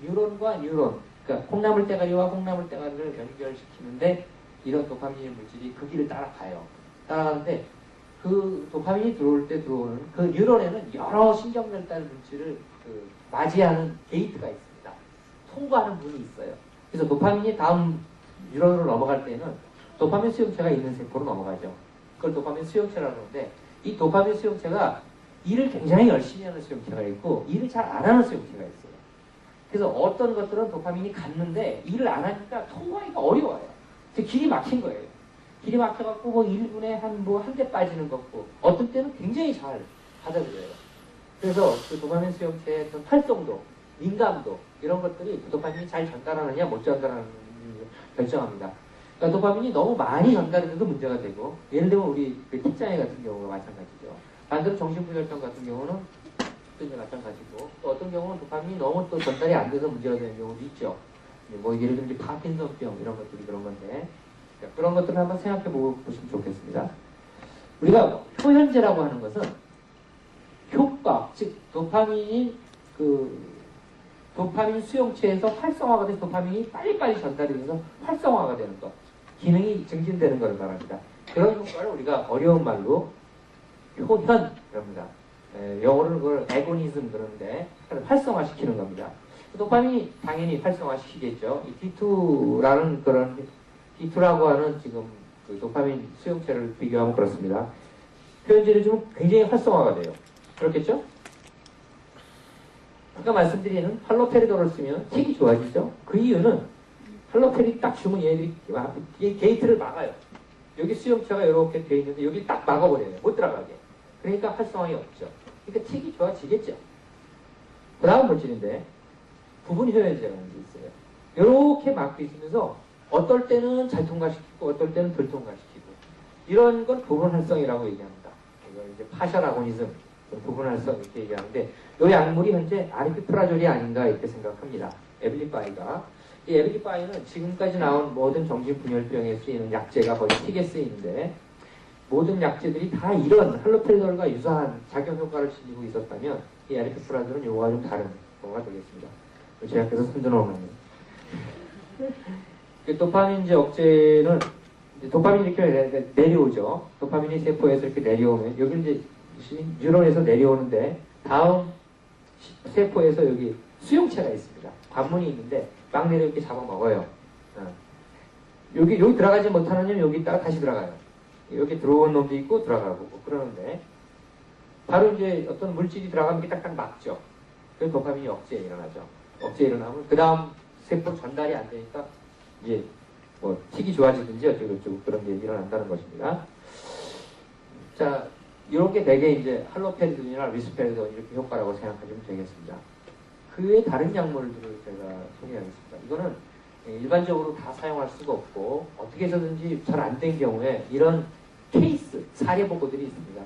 [SPEAKER 1] 뉴런과 뉴런, 그러니까 콩나물 대가리와 콩나물 대가리를 연결시키는데 이런 도파민 물질이 그 길을 따라가요. 따라가는데 그 도파민이 들어올 때 들어오는 그 뉴런에는 여러 신경전달 물질을 맞이하는 게이트가 있습니다. 통과하는 문이 있어요. 그래서 도파민이 다음 뉴런으로 넘어갈 때는 도파민 수용체가 있는 세포로 넘어가죠. 그걸 도파민 수용체라고 하는데 이 도파민 수용체가 일을 굉장히 열심히 하는 수용체가 있고 일을 잘 안 하는 수용체가 있어요. 그래서 어떤 것들은 도파민이 갔는데 일을 안 하니까 통과하기가 어려워요. 길이 막힌 거예요. 길이 막혀갖고 뭐 1분에 한 대 빠지는 거고 어떤 때는 굉장히 잘 받아들여요. 그래서 그 도파민 수용체의 어떤 활동도, 민감도 이런 것들이 그 도파민이 잘 전달하느냐 못 전달하느냐를 결정합니다. 그러니까 도파민이 너무 많이 전달해도 문제가 되고 예를 들면 우리 그 T장애 같은 경우가 마찬가지죠. 반대로 정신분열병 같은 경우는 마찬가지고 또 어떤 경우는 도파민이 너무 또 전달이 안 돼서 문제가 되는 경우도 있죠. 뭐 예를 들면 이제 파킨슨병 이런 것들이 그런 건데 그런 것들을 한번 생각해 보시면 좋겠습니다. 우리가 효현제라고 하는 것은 효과, 즉 도파민이 도파민 수용체에서 활성화가 돼서 도파민이 빨리빨리 전달이 돼서 활성화가 되는 것, 기능이 증진되는 것을 말합니다. 그런 효과를 우리가 어려운 말로 효현이랍니다. 영어로는 그걸 에고니즘 그러는데 활성화시키는 겁니다. 도파민이 당연히 활성화시키겠죠. 이 D2라는 그런 D2라고 하는 지금 그 도파민 수용체를 비교하면 그렇습니다. 표현제를 주면 굉장히 활성화가 돼요. 그렇겠죠? 아까 말씀드리는 할로페리도를 쓰면 틱이 좋아지죠? 그 이유는 할로페리 딱 주면 얘들이 게이트를 막아요. 여기 수용체가 이렇게 되어 있는데 여기 딱 막아버려요. 못 들어가게. 그러니까 활성화가 없죠. 그러니까 틱이 좋아지겠죠. 그 다음 물질인데 부분 효연제라는 게 있어요. 이렇게 막고 있으면서 어떨 때는 잘 통과시키고 어떨 때는 덜 통과시키고 이런 건 부분 활성이라고 얘기합니다. 이걸 이제 파셜 아고니즘, 부분 활성 이렇게 얘기하는데 이 약물이 현재 아리피프라졸이 아닌가 이렇게 생각합니다. 에빌리바이가. 이 에빌리바이는 지금까지 나온 모든 정신분열병에 쓰이는 약제가 거의 틱에 쓰이는데 모든 약제들이 다 이런 할로페리돌과 유사한 작용 효과를 지니고 있었다면 이 아리피프라졸은 요거가 좀 다른 거가 되겠습니다. 제약회사 손드놓으면 도파민제 억제는 도파민이 이렇게 내려오죠. 도파민이 세포에서 이렇게 내려오면 여기 이제 뉴런에서 내려오는데 다음 세포에서 여기 수용체가 있습니다. 관문이 있는데 막 내려 이렇게 잡아먹어요. 여기 들어가지 못하는 놈 여기 있다가 다시 들어가요. 여기 들어온 놈도 있고 들어가고 그러는데 바로 이제 어떤 물질이 들어가면 이렇게 딱딱 막죠. 그래서 도파민이 억제에 일어나죠. 억제에 일어나면 그 다음 세포 전달이 안 되니까 이제 뭐 틱이 좋아지든지 어쩌고저쩌고 그런 게 일어난다는 것입니다. 자, 이런 게 대개 이제 할로페리돈이나 리스페리돈 이렇게 효과라고 생각하시면 되겠습니다. 그 외에 다른 약물들을 제가 소개하겠습니다. 이거는 일반적으로 다 사용할 수가 없고 어떻게 해서든지 잘 안 된 경우에 이런 케이스, 사례 보고들이 있습니다.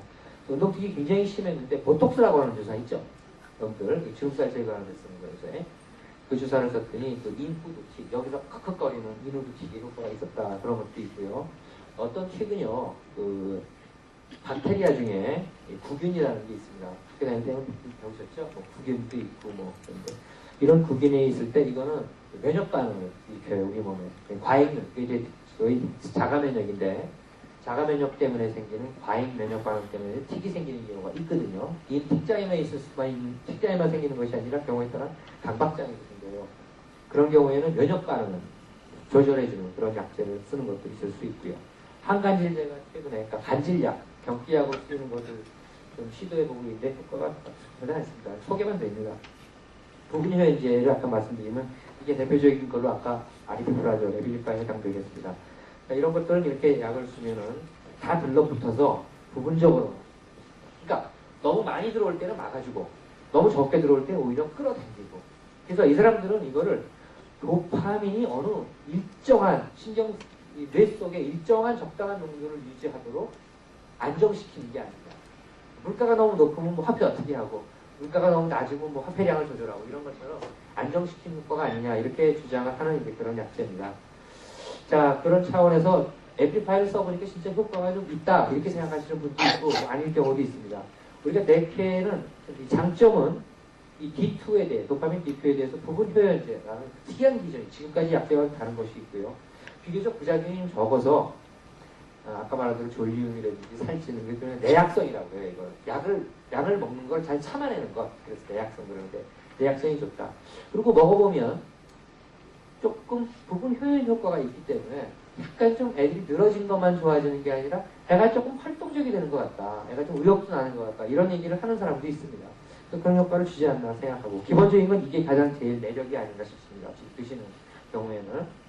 [SPEAKER 1] 운동특이 굉장히 심했는데 보톡스라고 하는 주사 있죠? 놈들, 주름살 제거하는 데 쓰는 거에서 그 주사를 썼더니 그 인후두틱, 여기서 컥컥거리는 인후두틱의 효과가 있었다 그런 것도 있고요. 어떤 틱은요, 박테리아 중에 구균이라는 게 있습니다. 학교 다닐 때는 배우셨죠? 뭐 구균도 있고 뭐 그런데 이런 구균이 있을 때 이거는 면역 반응을 일으켜요 우리 몸에. 과잉 이제 거의 자가 면역인데 자가 면역 때문에 생기는 과잉 면역 반응 때문에 틱이 생기는 경우가 있거든요. 이 틱장애만 있을 수만 있는 틱장애만 생기는 것이 아니라 경우에 따라 강박장애도 생겨요. 그런 경우에는 면역 반응을 조절해주는 그런 약제를 쓰는 것도 있을 수 있고요. 항간질제가 최근에 그러니까 간질약, 경기약으로 쓰는 것을 좀 시도해보고 있는데 효과가 별로 않습니다. 소개만 됩니다. 부분효연제를 아까 말씀드리면 이게 대표적인 걸로 아까 아리피프라조, 레빌리파에 해당되겠습니다. 이런 것들은 이렇게 약을 쓰면은 다 들러붙어서 부분적으로, 그러니까 너무 많이 들어올 때는 막아주고 너무 적게 들어올 때는 오히려 끌어당기고. 그래서 이 사람들은 이거를 도파민이 어느 일정한 뇌 속에 일정한 적당한 농도를 유지하도록 안정시키는 게 아닙니다. 물가가 너무 높으면 뭐 화폐 어떻게 하고 물가가 너무 낮으면 뭐 화폐량을 조절하고 이런 것처럼 안정시키는 효과가 아니냐 이렇게 주장을 하는 이제 그런 약제입니다. 자, 그런 차원에서 앰플리파이어를 써보니까 진짜 효과가 좀 있다 이렇게 생각하시는 분도 있고 뭐 아닐 경우도 있습니다. 우리가 네케는 장점은 이 D2에 대해 도파민 D2에 대해서 부분 효연제라는 특이한 기전이 지금까지 약제와는 다른 것이 있고요. 비교적 부작용이 적어서 아까 말한 대로 졸리움이라든지 살찌는 게 그냥 내약성이라고 해요. 이걸 약을 먹는 걸 잘 참아내는 것. 그래서 내약성 그러는데 내약성이 좋다. 그리고 먹어보면 조금 부분 효연 효과가 있기 때문에 약간 좀 애들이 늘어진 것만 좋아지는 게 아니라 애가 조금 활동적이 되는 것 같다. 애가 좀 의욕도 나는 것 같다. 이런 얘기를 하는 사람도 있습니다. 그래서 그런 효과를 주지 않나 생각하고 기본적인 건 이게 가장 제일 매력이 아닌가 싶습니다. 드시는 경우에는.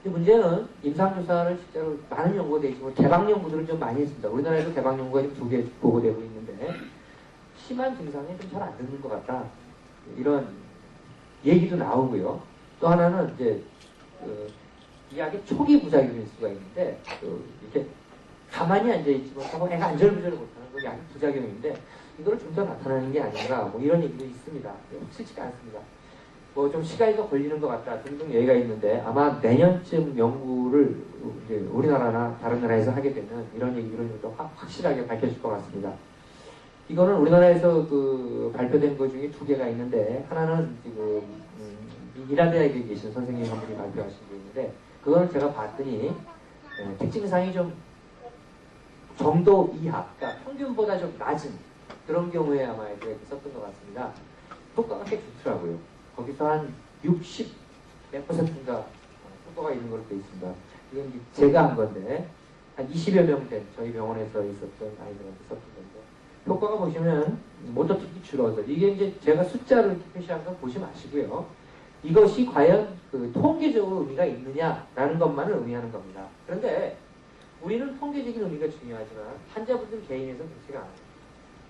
[SPEAKER 1] 문제는 임상조사를 실제로 많은 연구가 되어 있지만 개방 연구들을 좀 많이 했습니다. 우리나라에도 개방 연구가 지금 2개 보고되고 있는데 심한 증상이 좀 잘 안 듣는 것 같다. 이런 얘기도 나오고요. 또 하나는 이제 이 약이 초기 부작용일 수가 있는데 이렇게 가만히 앉아있지 못하고 애가 안절부절 못하는 그 약이 부작용인데 이걸 좀 더 나타나는 게 아닌가 뭐 이런 얘기도 있습니다. 확실치가 않습니다. 뭐 좀 시간이 더 걸리는 것 같다 등등 얘기가 있는데 아마 내년쯤 연구를 이제 우리나라나 다른 나라에서 하게 되면 이런 얘기를 좀 확실하게 밝혀질 것 같습니다. 이거는 우리나라에서 발표된 것 중에 2개가 있는데 하나는 지금 이라대학에 계신 선생님 한 분이 발표하신 게 있는데 그걸 제가 봤더니 특징상이 좀 정도 이하, 그러니까 평균보다 좀 낮은 그런 경우에 아마 이렇게 썼던 것 같습니다. 효과가 꽤 좋더라고요. 거기서 한 60 몇 %인가 효과가 있는 걸로 되어 있습니다. 이건 제가 한 건데 한 20여 명 된 저희 병원에서 있었던 아이들한테 썼던 건데 효과가 보시면 모터틱이 줄어서 이게 이제 제가 숫자를 이렇게 표시한 건 보지 마시고요. 이것이 과연 통계적으로 의미가 있느냐라는 것만을 의미하는 겁니다. 그런데 우리는 통계적인 의미가 중요하지만 환자분들 개인에서 그렇지가 않아요.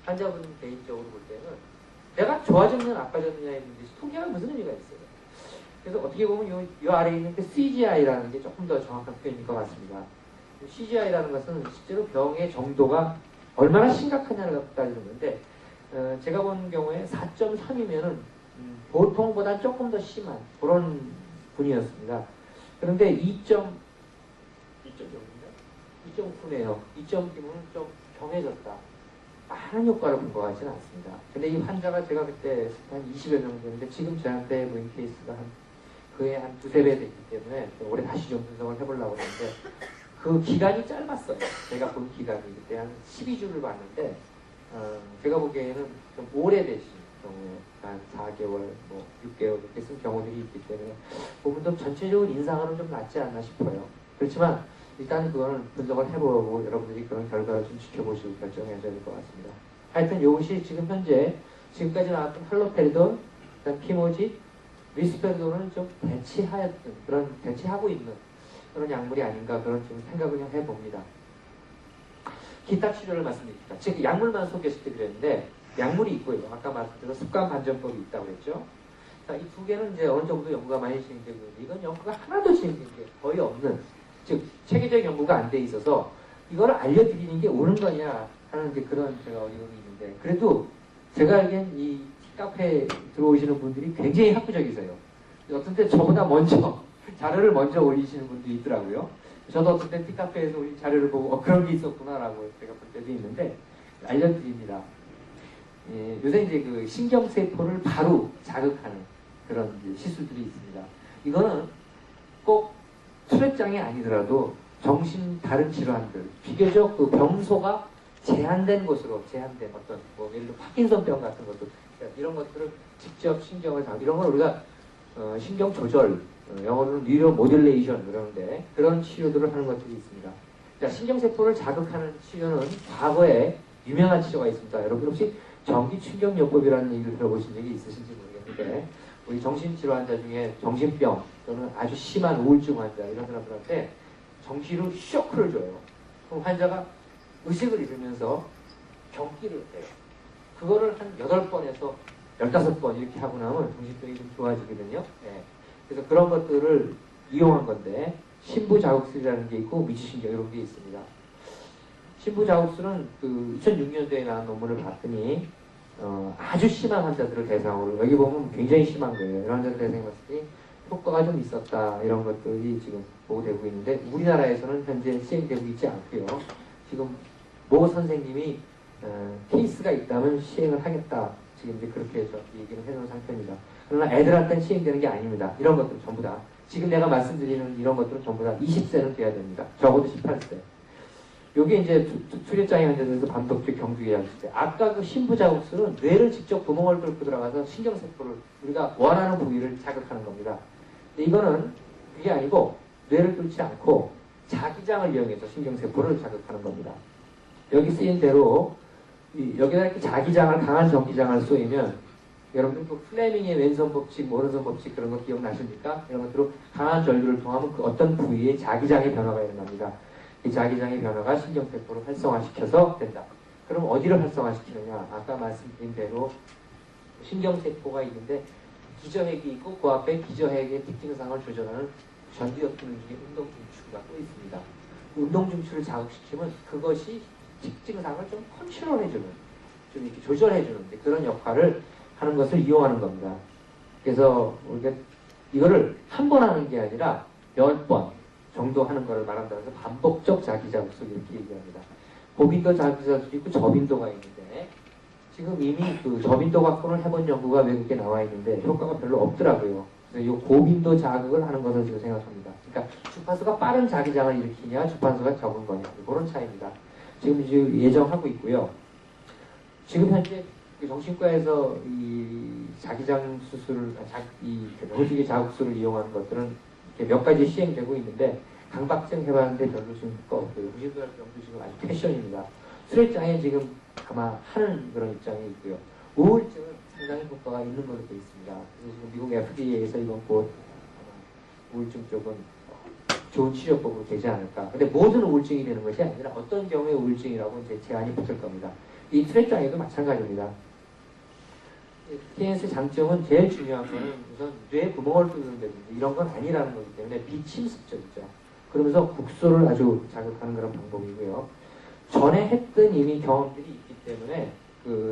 [SPEAKER 1] 환자분 개인적으로 볼 때는 내가 좋아졌느냐 나빠졌느냐의 문제지 통계가 무슨 의미가 있어요. 그래서 어떻게 보면 요 아래에 있는 그 CGI라는 게 조금 더 정확한 표현인 것 같습니다. CGI라는 것은 실제로 병의 정도가 얼마나 심각하냐를 따지는 건데 제가 본 경우에 4.3이면은 보통보다 조금 더 심한 그런 분이었습니다. 그런데 2.9네요. 2.9는 좀 경해졌다. 많은 효과를 본 것 같지는 않습니다. 근데 이 환자가 제가 그때 한 20여 명 되는데 지금 저한테 모인 케이스가 그에 한 2~3배 됐기 때문에 올해 다시 좀 분석을 해보려고 하는데 그 기간이 짧았어요. 제가 본 기간이 그때 한 12주를 봤는데 제가 보기에는 좀 오래되신 경우에 한 4개월, 뭐 6개월 이렇게 쓴 경우들이 있기 때문에 보면 좀 전체적으로 인상으로는 좀 낫지 않나 싶어요. 그렇지만 일단 그거는 분석을 해보고 여러분들이 그런 결과를 좀 지켜보시고 결정해야 될 것 같습니다. 하여튼 이것이 지금 현재 지금까지 나왔던 할로페리돈, 피모지, 리스페리돈을 좀 대체하고 있는 그런 약물이 아닌가 그런 좀 생각을 좀 해봅니다. 기타 치료를 말씀드립니다. 즉 약물만 소개시켜드렸는데 약물이 있고요. 아까 말씀드린 습관 반전법이 있다고 했죠. 자, 이 2개는 이제 어느 정도 연구가 많이 진행되고 있는데 이건 연구가 하나도 진행된 게 거의 없는 즉 체계적 연구가 안 돼 있어서 이걸 알려드리는 게 옳은 거냐 하는 이제 그런 제가 어려움이 있는데 그래도 제가 알기엔 이 카페에 들어오시는 분들이 굉장히 학구적이세요. 어떤 때 저보다 먼저 자료를 먼저 올리시는 분들이 있더라고요. 저도 어떤 때 티카페에서 우리 자료를 보고 그런 게 있었구나라고 제가 볼 때도 있는데 알려드립니다. 예, 요새 이제 그 신경세포를 바로 자극하는 그런 이제 시술들이 있습니다. 이거는 꼭 투렛장이 아니더라도 정신 다른 질환들, 비교적 그 병소가 제한된 곳으로 제한된 어떤 뭐 예를 들어 파킨슨병 같은 것도 이런 것들을 직접 신경을 이런 걸 우리가 신경 조절, 영어로는 뉴로 모듈레이션 그러는데 그런 치료들을 하는 것들이 있습니다. 자, 신경세포를 자극하는 치료는 과거에 유명한 치료가 있습니다. 여러분 혹시 전기충격요법이라는 얘기를 들어보신 적이 있으신지 모르겠는데 우리 정신질환자 중에 정신병 또는 아주 심한 우울증 환자 이런 사람들한테 정시로 쇼크를 줘요. 그럼 환자가 의식을 잃으면서 경기를 해요. 그거를 한 8번에서 15번 이렇게 하고 나면 정신병이 좀 좋아지거든요. 네. 그래서 그런 것들을 이용한 건데 신부자극술이라는 게 있고 미치신경 이런 게 있습니다. 신부자극술은 그 2006년도에 나온 논문을 봤더니 아주 심한 환자들을 대상으로 여기 보면 굉장히 심한 거예요. 이런 환자들 대상으로 봤을 때 효과가 좀 있었다 이런 것들이 지금 보고되고 있는데 우리나라에서는 현재 시행되고 있지 않고요. 지금 모 선생님이 케이스가 있다면 시행을 하겠다 지금 이제 그렇게 얘기를 해놓은 상태입니다. 그러나 애들한테는 시행되는 게 아닙니다. 이런 것들은 전부 다 지금 내가 말씀드리는 이런 것들은 전부 다 20세는 돼야 됩니다. 적어도 18세. 요게 이제 투리장애 환자들에서 반복적 경두계약일 때 아까 그 신부자극술은 뇌를 직접 구멍을 뚫고 들어가서 신경세포를 우리가 원하는 부위를 자극하는 겁니다. 근데 이거는 그게 아니고 뇌를 뚫지 않고 자기장을 이용해서 신경세포를 자극하는 겁니다. 여기 쓰인 대로 여기다 이렇게 자기장을 강한 전기장을 쏘이면 여러분들 그 플레밍의 왼손 법칙, 오른손 법칙 그런 거 기억나십니까? 이런 것들로 강한 전류를 통하면 그 어떤 부위에 자기장의 변화가 일어납니다. 이 자기장의 변화가 신경세포를 활성화시켜서 된다. 그럼 어디를 활성화시키느냐? 아까 말씀드린 대로 신경세포가 있는데 기저핵이 있고 그 앞에 기저핵의 특징상을 조절하는 전두엽 기능 중에 운동중추가 또 있습니다. 운동중추를 자극시키면 그것이 특징상을 좀 컨트롤해주는, 좀 이렇게 조절해주는 그런 역할을 하는 것을 이용하는 겁니다. 그래서 우리가 이거를 한 번 하는 게 아니라 10번 정도 하는 것을 말한다 해서 반복적 자기자극술 이렇게 얘기합니다. 고빈도 자기자극술이 있고 저빈도가 있는데 지금 이미 그 저빈도 갖고는 해본 연구가 외국에 나와 있는데 효과가 별로 없더라고요. 그래서 이 고빈도 자극을 하는 것을 지금 생각합니다. 그러니까 주파수가 빠른 자기장을 일으키냐 주파수가 적은 거냐 그런 차이입니다. 지금 이제 예정하고 있고요. 지금 현재 정신과에서 이 자기장 수술을, 이 호직의 자극술을 이용하는 것들은 몇 가지 시행되고 있는데 강박증 해봤는데 별로 지금 효과 없고요. 무신도할병도 지금 아주 패션입니다. 수혈장애 지금 아마 하는 그런 입장에 있고요. 우울증은 상당히 효과가 있는 걸로 되어 있습니다. 그래서 지금 미국 FDA에서 이번 곧 우울증 쪽은 좋은 치료법으로 되지 않을까. 근데 모든 우울증이 되는 것이 아니라 어떤 경우에 우울증이라고 이제 제한이 붙을 겁니다. 이 투렛장애도 마찬가지입니다. TNS 장점은 제일 중요한 거는 우선 뇌 구멍을 뚫는다든지 이런 건 아니라는 거기 때문에 비침습적이죠. 그러면서 국소를 아주 자극하는 그런 방법이고요. 전에 했던 이미 경험들이 있기 때문에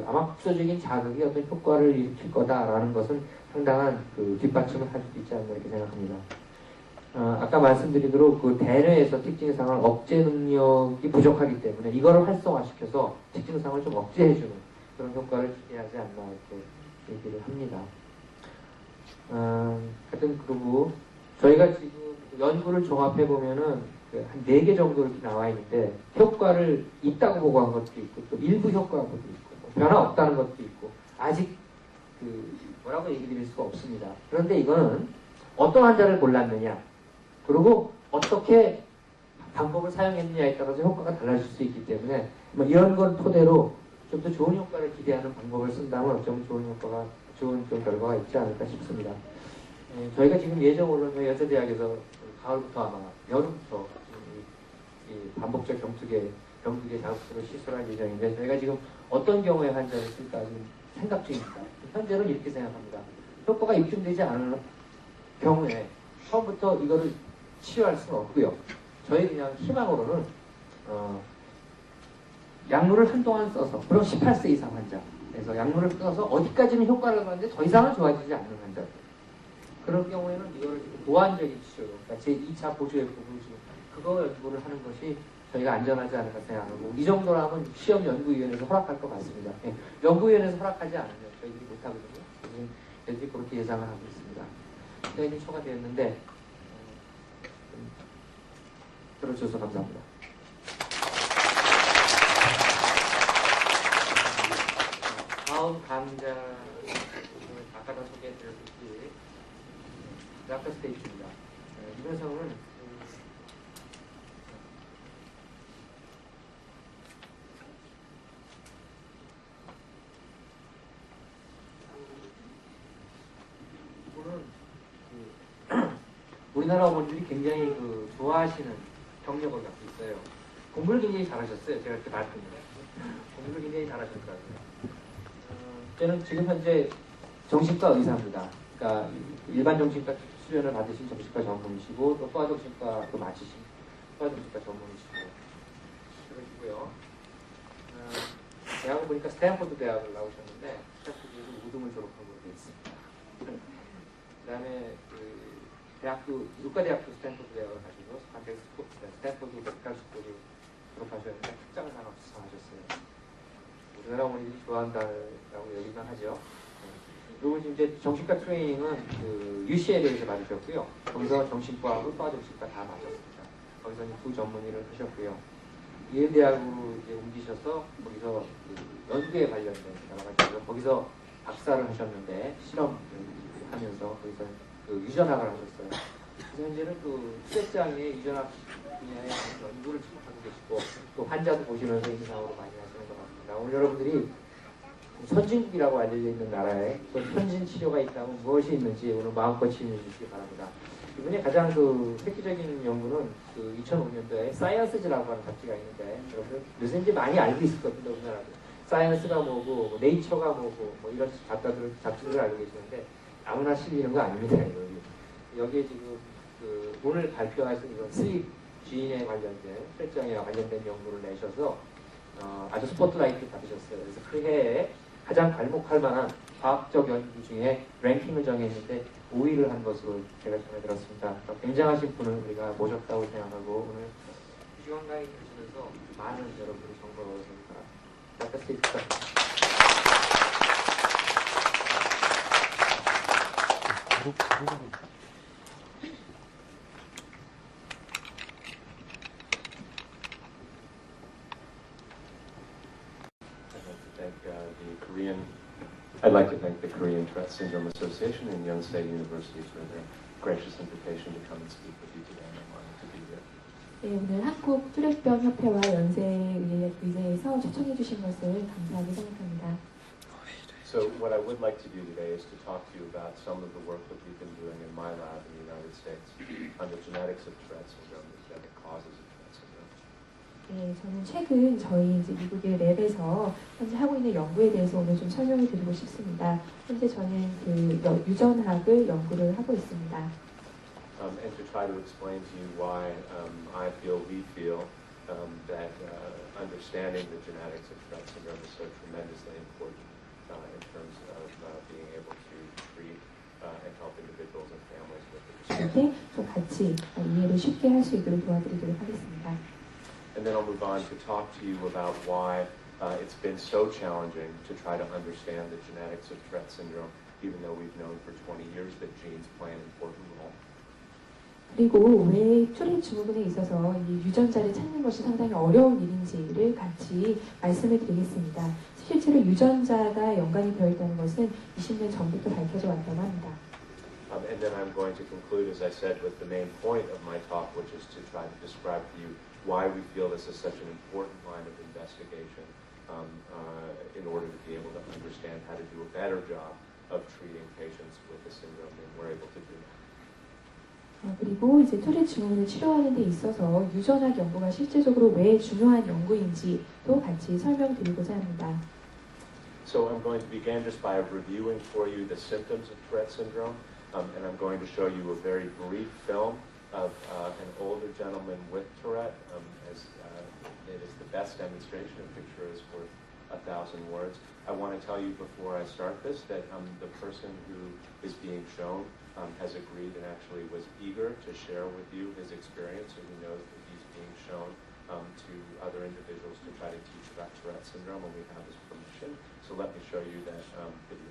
[SPEAKER 1] 아마 국소적인 자극이 어떤 효과를 일으킬 거다라는 것은 상당한 뒷받침을 할 수도 있지 않나 이렇게 생각합니다. 아까 말씀드린 대로 그 대뇌에서 특징상을 억제 능력이 부족하기 때문에 이거를 활성화시켜서 특징상을 좀 억제해주는 그런 효과를 기대하지 않나 이렇게 얘기를 합니다. 하여튼 그리고 저희가 지금 연구를 종합해보면은 한 4개 정도 이렇게 나와 있는데 효과를 있다고 보고한 것도 있고 또 일부 효과도 있고 변화 없다는 것도 있고 아직 뭐라고 얘기 드릴 수가 없습니다. 그런데 이거는 어떤 환자를 골랐느냐 그리고 어떻게 방법을 사용했느냐에 따라서 효과가 달라질 수 있기 때문에 뭐 이런 걸 토대로 좀 더 좋은 효과를 기대하는 방법을 쓴다면 좀 좋은 효과가, 좋은 좀 결과가 있지 않을까 싶습니다. 저희가 지금 예정으로는 여자대학에서 가을부터 아마 여름부터 이 반복적 경두계 자극술을 시술할 예정인데 저희가 지금 어떤 경우에 환자를 쓸까 지금 생각 중입니다. 현재는 이렇게 생각합니다. 효과가 입증되지 않은 경우에 처음부터 이거를 치료할 수는 없고요. 저희 그냥 희망으로는 약물을 한동안 써서 그럼 18세 이상 환자 그래서 약물을 써서 어디까지는 효과를 봤는데 더 이상은 좋아지지 않는 환자들 그런 경우에는 이거를 보완적인 치료 그러니까 제2차 보조의 부분을 지금 그거 연구를 하는 것이 저희가 안전하지 않을까 생각하고 이 정도라면 시험연구위원회에서 허락할 것 같습니다. 예, 연구위원회에서 허락하지 않으면 저희들이 못하거든요. 저희들이 그렇게 예상을 하고 있습니다. 시간이 초과되었는데 들어주셔서 감사합니다. 다음 강좌 아까도 소개해드렸듯이 락커 스테이츠입니다. 이 녀석은 우리나라 어머니들이 굉장히 좋아하시는 경력을 갖고 있어요. 공부를 굉장히 잘하셨어요. 제가 이렇게 말씀드려요. 공부를 굉장히 잘하셨더라고요. 저는 지금 현재 정신과 의사입니다. 그러니까 일반 정신과 수련을 받으신 정신과 전문이시고 또 소아정신과도 마치신 소아정신과 전문이시고 그러시고요. 대학을 보니까 스탠포드 대학을 나오셨는데 스탠포드에서 5등을 졸업하고 되어 있습니다. 그 다음에 대학교, 의과대학교 스탠포드 대학을 가시고 스탠포드 메디컬 스쿨을 졸업하셨는데 특장을 상관없이 수상하셨어요. 우리나라 어머니들이 좋아한다라고 여기만 하죠. 그리고 이제 정신과 트레이닝은 UCLA에서 받으셨고요. 거기서 정신과하고 소아정신과 다 맞았습니다. 거기서 이제 부전문의를 하셨고요. 예일 대학으로 이제 옮기셔서 거기서 연구에 관련된 나라가지고 거기서 박사를 하셨는데 실험 하면서 거기서 유전학을 하셨어요. 그래서 현재는 수액장애 유전학 분야에 연구를 지금 하고 계시고 또 환자도 보시면서 임상으로 많이 하시는 것 같습니다. 오늘 여러분들이 선진국이라고 알려져 있는 나라에 또 현진 치료가 있다면 무엇이 있는지 오늘 마음껏 질문해 주시기 바랍니다. 이번에 가장 획기적인 연구는 2005년도에 사이언스지라고 하는 잡지가 있는데 여러분들 요새 이제 많이 알고 있을 것 같은데 우리나라도 사이언스가 뭐고 네이처가 뭐고 이런 잡지들을 알고 계시는데 아무나 실리는 거 아닙니다. 여기에 지금 오늘 발표하신 이런 슬립 지인에 관련된 수액장애와 관련된 연구를 내셔서 아주 스포트라이트 받으셨어요. 그래서 그 해에 가장 괄목할 만한 과학적 연구 중에 랭킹을 정했는데 5위를 한 것으로 제가 전해 들었습니다. 굉장하신 분을 우리가 모셨다고 생각하고 오늘 시간 강의 들으시면서 많은 여러분들이 정보를 얻으십니다. 닥터 스테이트
[SPEAKER 2] I'd like to thank the Korean Tourette Syndrome Association and Yonsei University for their gracious invitation to come and speak with you today. I'm honored to be here.
[SPEAKER 3] 네, 오늘 한국 뚜레병 협회와 연세의회에서 초청해 주신 것을 감사하게 생각합니다.
[SPEAKER 2] So what I would like to do today is to talk to you about some of the work that we've been doing in my lab in the United States on the genetics of Tourette syndrome, the genetic causes of Tourette syndrome.
[SPEAKER 3] 네, 저는 최근 저희 미국의 랩에서 현재 하고 있는 연구에 대해서 오늘 좀 설명을 드리고 싶습니다. 현재 저는 유전학을 연구를 하고 있습니다.
[SPEAKER 2] And to try to explain to you why we feel that understanding the genetics of Tourette syndrome is so tremendously important in terms of being able to treat and help individuals and families with the disease.
[SPEAKER 3] 또 같이 이해를 쉽게 할 수 있도록 도와드리도록 하겠습니다.
[SPEAKER 2] And then I'll move on to talk to you about why it's been so challenging to try to understand the genetics of Tourette syndrome, even though we've known for 20 years that genes play an important role.
[SPEAKER 3] 그리고 왜 뚜레 증후군에 있어서 이 유전자를 찾는 것이 상당히 어려운 일인지를 같이 말씀을 드리겠습니다. 실제로 유전자가 연관이 되어 있다는 것은 20년 전부터 밝혀져 왔다고 합니다.
[SPEAKER 2] And then I'm going to conclude, as I said, with the main point of my talk, which is to try to describe to you why we feel this is such an important line of investigation in order to be able to understand how to do a better job of treating patients with the syndrome, and we're able to do that.
[SPEAKER 3] 그리고 이제 뚜레 증후군을 치료하는 데 있어서 유전학 연구가 실제적으로 왜 중요한 연구인지도 같이 설명드리고자 합니다.
[SPEAKER 2] So I'm going to begin just by reviewing for you the symptoms of Tourette syndrome, and I'm going to show you a very brief film of an older gentleman with Tourette, as it is the best demonstration. A picture is worth 1,000 words. I want to tell you before I start this that the person who is being shown has agreed and actually was eager to share with you his experience, and he knows that he being shown to other individuals to try to teach about Tourette syndrome, and we have his permission. So let me show you that video.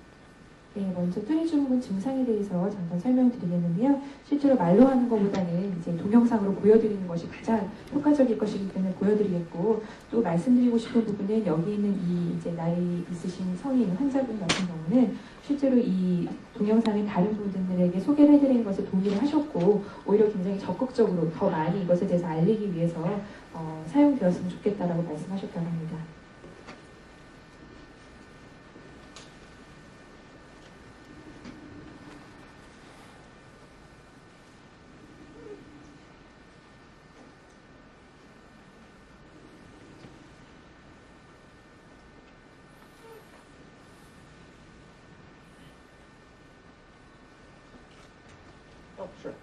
[SPEAKER 3] 네, 먼저 뚜레 증후군 증상에 대해서 잠깐 설명드리겠는데요. 실제로 말로 하는 것보다는 이제 동영상으로 보여드리는 것이 가장 효과적일 것이기 때문에 보여드리겠고, 또 말씀드리고 싶은 부분은 여기 있는 이 이제 나이 있으신 성인 환자분 같은 경우는 실제로 이 동영상을 다른 분들에게 소개를 해드리는 것에 동의를 하셨고, 오히려 굉장히 적극적으로 더 많이 이것에 대해서 알리기 위해서 사용되었으면 좋겠다라고 말씀하셨다고 합니다.
[SPEAKER 2] Oh, sure.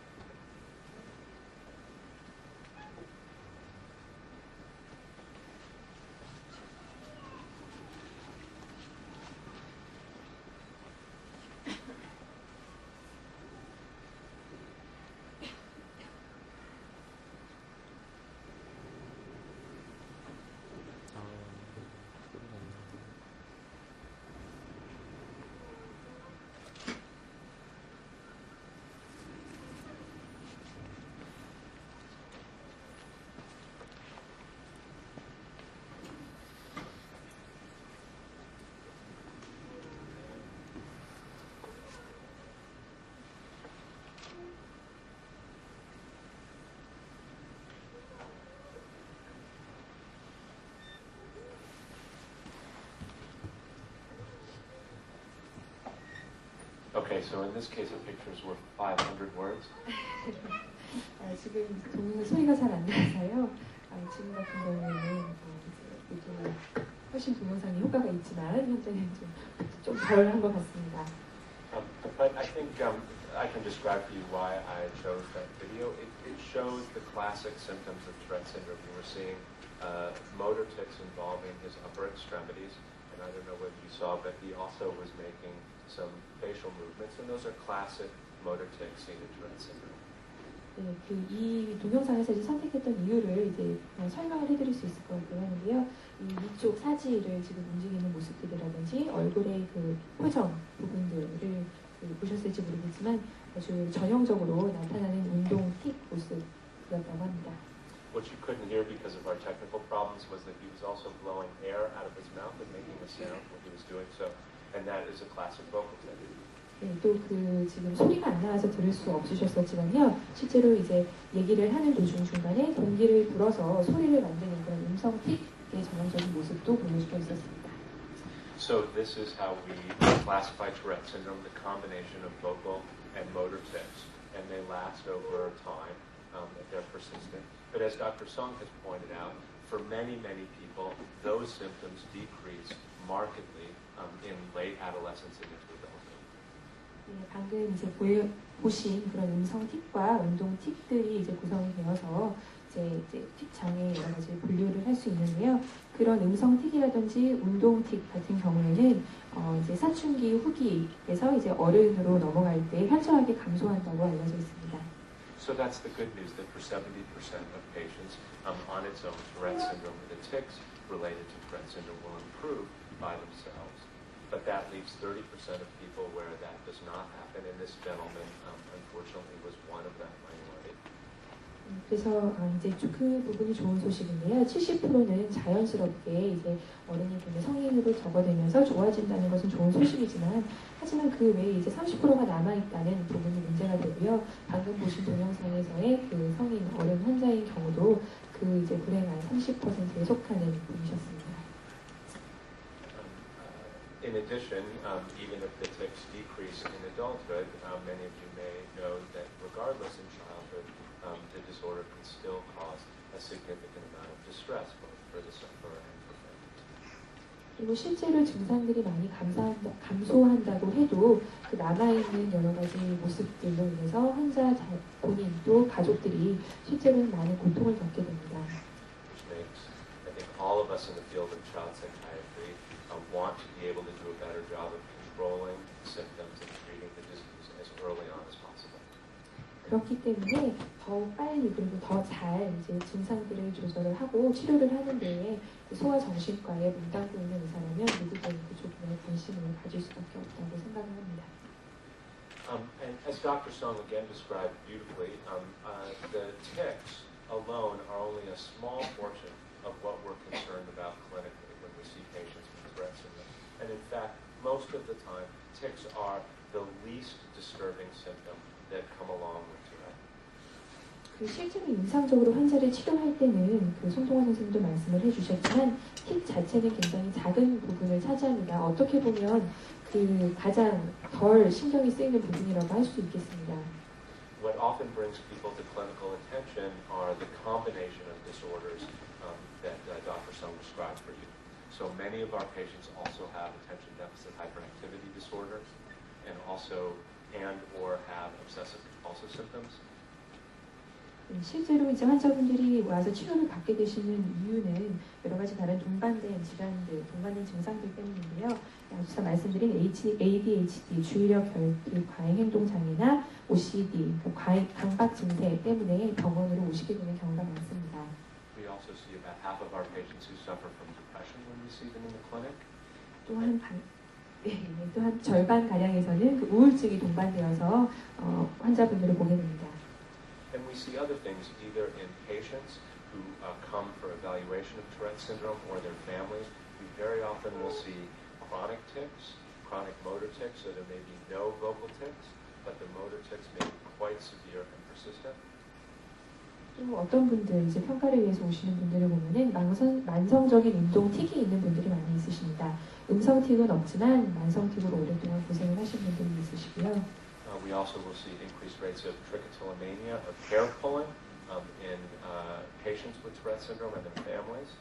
[SPEAKER 2] Okay, so in this case, a picture is worth 500 words.
[SPEAKER 3] 지금 동영상 소리가 잘 안 나서요. 지금 같은 경우에는 이제 훨씬 동영상이 효과가 있지만 현재는 좀 덜한 것 같습니다.
[SPEAKER 2] But I think I can describe for you why I chose that video. It shows the classic symptoms of Tourette syndrome. You were seeing motor tics involving his upper extremities, and I don't know whether you saw, but he also was making some facial movements, and those are classic motor tics seen in Tourette syndrome.
[SPEAKER 3] 네, 이 동영상에서 이제 선택했던 이유를 이제 설명을 해드릴 수 있을 것 같긴 하는데요. 이 위쪽 사지를 지금 움직이는 모습들이라든지 얼굴의 그 표정 부분들을 보셨을지 모르겠지만 아주 전형적으로 나타나는 운동 틱 모습이었다고 합니다.
[SPEAKER 2] What you couldn't hear because of our technical problems was that he was also blowing air out of his mouth and making a sound when he was doing so, and that is a classic vocal technique.
[SPEAKER 3] 네, 또 그 지금 소리가 안 나와서 들을 수 없으셨었지만요. 실제로 이제 얘기를 하는 도중 중간에 공기를 불어서 소리를 만드는 그런 음성 틱의 전형적인 모습도 보여주고 있었습니다.
[SPEAKER 2] So this is how we classify Tourette syndrome, the combination of vocal and motor tics, and they last over time if they're persistent. But as Dr. Sung has pointed out, for many, many people, those symptoms decrease markedly in late adolescence and into adulthood.
[SPEAKER 3] 네, 방금 이제 보신 그런 음성 틱과 운동 틱들이 이제 구성이 되어서 이제 틱 장애 여러 가지 분류를 할 수 있는데요. 그런 음성 틱이라든지 운동 틱 같은 경우에는 이제 사춘기 후기에서 이제 어른으로 넘어갈 때 현저하게 감소한다고 알려져 있습니다.
[SPEAKER 2] So that's the good news that for 70% of patients on its own, Tourette syndrome, the tics related to Tourette syndrome will improve by themselves. But that leaves 30% of people where that does not happen, and this gentleman, unfortunately, was one of that minority.
[SPEAKER 3] 그래서 이제 그 부분이 좋은 소식인데요. 70%는 자연스럽게 이제 어른이 되면 성인으로 접어들면서 좋아진다는 것은 좋은 소식이지만, 하지만 그 외에 이제 30%가 남아있다는 부분이 문제가 되고요. 방금 보신 동영상에서의 그 성인 어른 환자의 경우도 그 이제 불행한 30%에 속하는 분이셨습니다.
[SPEAKER 2] In addition, even if the tics decrease in adulthood, many of you may know that regardless in childhood, the disorder can still cause a significant amount of distress, both for the sufferer and for families.
[SPEAKER 3] 그리고 실제로 증상들이 많이 감소한다고 해도 그 남아있는 여러 가지 모습들로 인해서 환자 본인 또 가족들이 실제로는 많은 고통을 겪게 됩니다.
[SPEAKER 2] Which makes, I think, all of us in the field of child psychiatry want to be able to do a better job of controlling symptoms and treating the disease as early on as possible.
[SPEAKER 3] 그렇기 때문에 더욱 빨리 그리고 더 잘 이제 증상들을 조절을 하고 치료를 하는 데에 소아정신과에 몸담고 있는 의사라면 누구든 그쪽에 관심을 가질 수밖에 없다고 생각을 합니다.
[SPEAKER 2] And as Dr. Sung again described beautifully, the tics alone are only a small portion of what we're concerned about clinically when we see patients with Tourette syndrome. And in fact, most of the time, tics are the least disturbing symptom that come along with Tourette.
[SPEAKER 3] 그 실제로 임상적으로 환자를 치료할 때는 그 송동환 선생님도 말씀을 해주셨지만 틱 자체는 굉장히 작은 부분을 차지합니다. 어떻게 보면 그 가장 덜 신경이 쓰이는 부분이라고 할 수 있겠습니다.
[SPEAKER 2] What often brings people to clinical attention are the combination of disorders that Dr. Sung described for you. So many of our patients also have attention deficit hyperactivity disorder and or have obsessive compulsive symptoms.
[SPEAKER 3] 실제로 이제 환자분들이 와서 치료를 받게 되시는 이유는 여러 가지 다른 동반된 질환들, 동반된 증상들 때문인데요. 앞서 말씀드린 ADHD, 주의력 결핍, 과잉 행동 장애나 OCD, 강박 증세 때문에 병원으로 오시게 되는 경우가 많습니다.
[SPEAKER 2] We also see about half of our patients who suffer from depression when we see them in the clinic.
[SPEAKER 3] 또한 절반 가량에서는 그 우울증이 동반되어서 환자분들을 보게 됩니다.
[SPEAKER 2] And we see other things either in patients who come for evaluation of Tourette syndrome or their families. We very often will see chronic tics, chronic motor tics, so there may be no vocal tics, but the motor tics may be quite severe and persistent.
[SPEAKER 3] 또 어떤 분들, 이제 평가를 위해서 오시는 분들을 보면은 만성적인 운동 틱이 있는 분들이 많이 있으십니다. 음성 틱은 없지만 만성 틱으로 오랫동안 고생을 하신 분들이 있으시고요.
[SPEAKER 2] We also will see increased rates of trichotillomania, or hair pulling, in patients with Tourette syndrome and their families.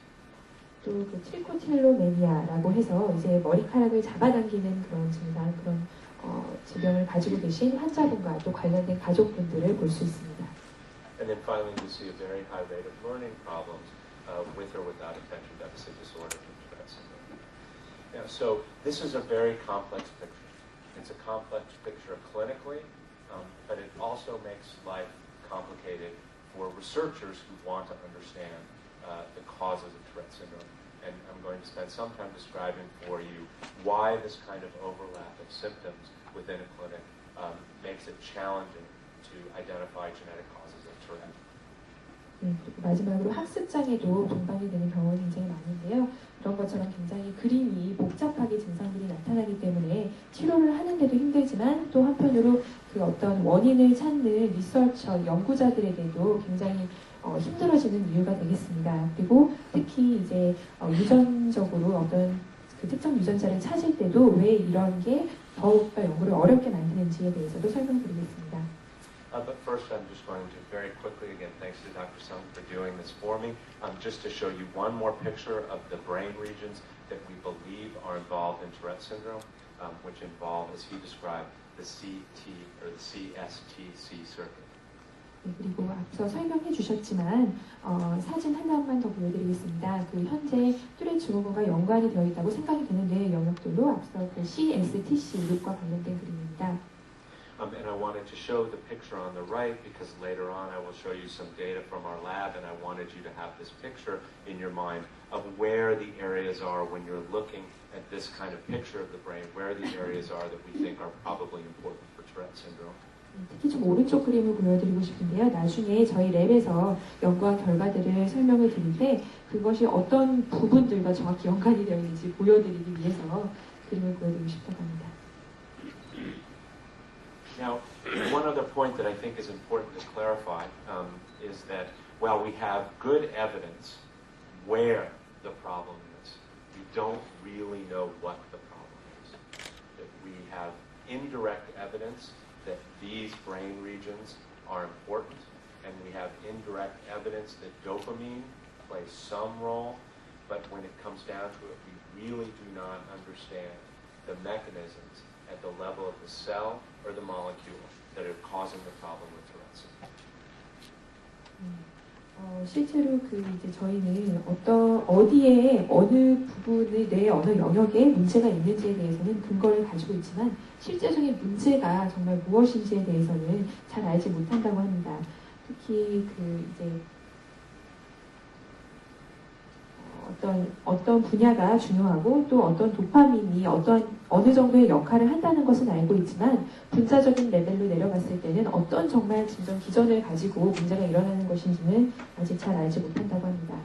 [SPEAKER 3] 또 그 트리코틸로매니아라고 해서 이제 머리카락을 잡아당기는 그런 증상, 그런 질병을 가지고 계신 환자분과 또 관련된 가족분들을 볼 수 있습니다.
[SPEAKER 2] And then finally, we see a very high rate of learning problems with or without attention deficit disorder from Tourette syndrome. Now, so this is a very complex picture. It's a complex picture clinically, but it also makes life complicated for researchers who want to understand the causes of Tourette syndrome. And I'm going to spend some time describing for you why this kind of overlap of symptoms within a clinic makes it challenging to identify genetic causes of Tourette.
[SPEAKER 3] 네, 그리고 마지막으로 학습장애도 동반이 되는 병원이 굉장히 많은데요. 그런 것처럼 굉장히 그림이 복잡하게 증상들이 나타나기 때문에 치료를 하는데도 힘들지만 또 한편으로 그 어떤 원인을 찾는 리서처, 연구자들에게도 굉장히 힘들어지는 이유가 되겠습니다. 그리고 특히 이제 유전적으로 어떤 그 특정 유전자를 찾을 때도 왜 이런 게 더욱더 연구를 어렵게 만드는지에 대해서도 설명드리겠습니다.
[SPEAKER 2] But first, I'm just going to very quickly, again, thanks to Dr. Sung for doing this for me, just to show you one more picture of the brain regions that we believe are involved in Tourette syndrome, which involve, as he described, the CT or the CSTC circuit.
[SPEAKER 3] 네, 그리고 앞서 설명해 주셨지만 사진 하나만 더 보여드리겠습니다. 그 현재 뚜렛 증후군과 연관이 되어 있다고 생각이 되는 뇌 영역들로 앞서 그 CSTC 룹과 관련된 그림입니다.
[SPEAKER 2] And I wanted to show the picture on the right because later on I will show you some data from our lab, and I wanted you to have this picture in your mind of where the areas are when you're looking at this kind of picture of the brain, where the areas are that we think are probably important for Tourette syndrome.
[SPEAKER 3] 특히 좀 오른쪽 그림을 보여드리고 싶은데요. 나중에 저희 랩에서 연구한 결과들을 설명을 드릴 때 그것이 어떤 부분들과 정확히 연관이 되어 있는지 보여드리기 위해서 그림을 보여드리고 싶다고 합니다.
[SPEAKER 2] Now, one other point that I think is important to clarify is that while we have good evidence where the problem is, we don't really know what the problem is. That we have indirect evidence that these brain regions are important, and we have indirect evidence that dopamine plays some role, but when it comes down to it, we really do not understand the mechanisms at the level of the cell or the molecule that are causing the problem with Tourette syndrome.
[SPEAKER 3] 실제로 이제 저희는 어디에 어느 부분의 뇌의 어느 영역에 문제가 있는지에 대해서는 근거를 가지고 있지만 실제적인 문제가 정말 무엇인지에 대해서는 잘 알지 못한다고 합니다. 특히 이제 어떤 분야가 중요하고 또 어떤 도파민이 어느 정도의 역할을 한다는 것은 알고 있지만 분자적인 레벨로 내려갔을 때는 어떤 정말 진정 기전을 가지고 문제가 일어나는 것인지는 아직 잘 알지 못한다고 합니다.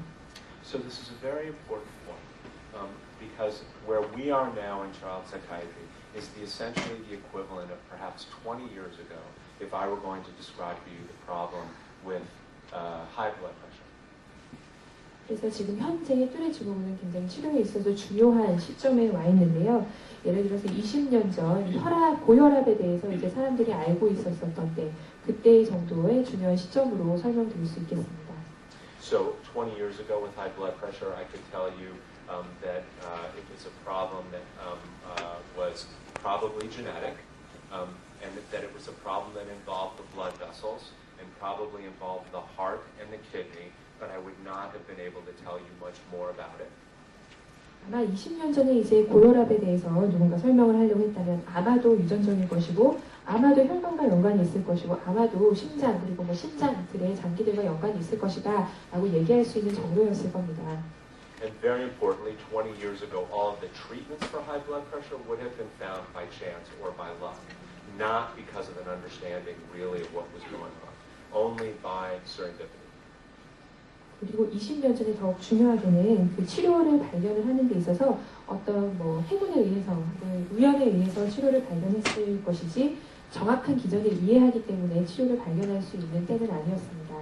[SPEAKER 2] So this is a very important point because where we are now in child psychiatry is essentially the equivalent of perhaps 20 years ago if I were going to describe to you the problem with high blood pressure.
[SPEAKER 3] 그래서 지금 현재 뚜레 증후군은 굉장히 치료에 있어서 중요한 시점에 와 있는데요. 예를 들어서 20년 전 고혈압에 대해서 이제 사람들이 알고 있었던 때, 그때 정도의 중요한 시점으로 설명드릴 수 있겠습니다.
[SPEAKER 2] So 20 years ago with high blood pressure, I could tell you that it was a problem that was probably genetic, and that it was a problem that involved the blood vessels and probably involved the heart and the kidney. But I would not have been able to tell you much more about it.
[SPEAKER 3] 아마 20년 전에 이제 고혈압에 대해서 누군가 설명을 하려고 했다면 아마도 유전적인 것이고 아마도 혈관과 연관이 있을 것이고 아마도 심장 그리고 심장들의 장기들과 연관이 있을 것이다 라고 얘기할 수 있는 정도였을 겁니다.
[SPEAKER 2] And very importantly, 20 years ago, all of the treatments for high blood pressure would have been found by chance or by luck, not because of an understanding really of what was going on, only by serendipity.
[SPEAKER 3] 그리고 20년 전에 더욱 중요하게는 그 치료를 발견을 하는 데 있어서 어떤 행운에 의해서, 우연에 의해서 치료를 발견했을 것이지 정확한 기전을 이해하기 때문에 치료를 발견할 수 있는 때는 아니었습니다.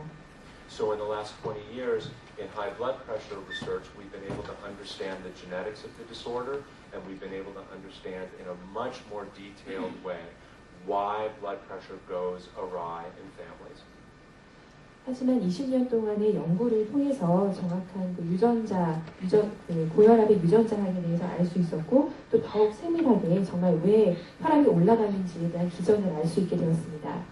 [SPEAKER 2] So in the last 20 years, in high blood pressure research, we've been able to understand the genetics of the disorder, and we've been able to understand in a much more detailed way why blood pressure goes awry in families.
[SPEAKER 3] 하지만 20년 동안의 연구를 통해서 정확한 고혈압의 유전자 항에 대해서 알 수 있었고 또 더욱 세밀하게 정말 왜 혈압이 올라가는지에 대한 기전을 알 수 있게 되었습니다.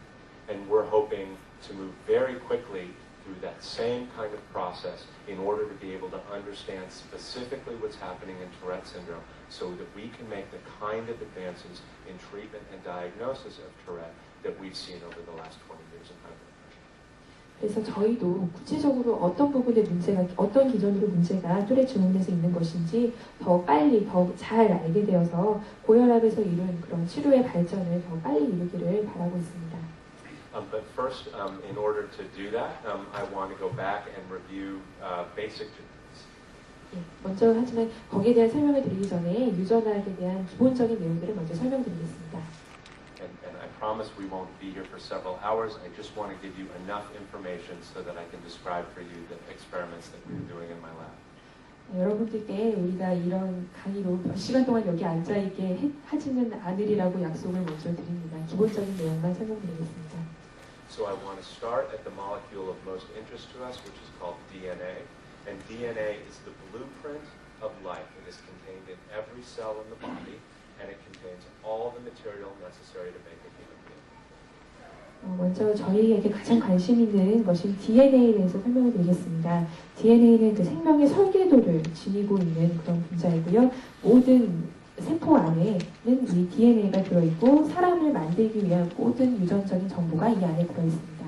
[SPEAKER 2] And we're hoping to move very quickly through that same kind of process in order to be able to understand specifically what's happening in Tourette syndrome so that we can make the kind of advances in treatment and diagnosis of Tourette that we've seen over the last 20 years in high blood pressure.
[SPEAKER 3] 그래서 저희도 구체적으로 어떤 부분의 문제가, 어떤 기전으로 문제가 뚜레 증후군에서 있는 것인지 더 빨리, 더 잘 알게 되어서 고혈압에서 이룬 그런 치료의 발전을 더 빨리 이루기를 바라고 있습니다.
[SPEAKER 2] But first, in order to do that, I want to go back and review basic genetics.
[SPEAKER 3] 먼저 하지만 거기에 대한 설명을 드리기 전에 유전학에 대한 기본적인 내용들을 먼저 설명드리겠습니다.
[SPEAKER 2] And I promise we won't be here for several hours. I just want to give you enough information so that I can describe for you the experiments that we're doing in my lab.
[SPEAKER 3] 여러분들께 우리가 이런 강의로 몇 시간 동안 여기 앉아있게 하지는 않으리라고 약속을 먼저 드립니다. 기본적인 내용만 설명드리겠습니다.
[SPEAKER 2] So I want to start at the molecule of most interest to us, which is called DNA. And DNA is the blueprint of life. It is contained in every cell in the body, and it contains all the material necessary to make a human being.
[SPEAKER 3] 먼저 저희에게 가장 관심 있는 것인 DNA에 대해서 설명을 드리겠습니다. DNA는 그 생명의 설계도를 지니고 있는 그런 분자이고요. 모든 세포 안에는 이 DNA가 들어있고 사람을 만들기 위한 모든 유전적인 정보가 이 안에 들어있습니다.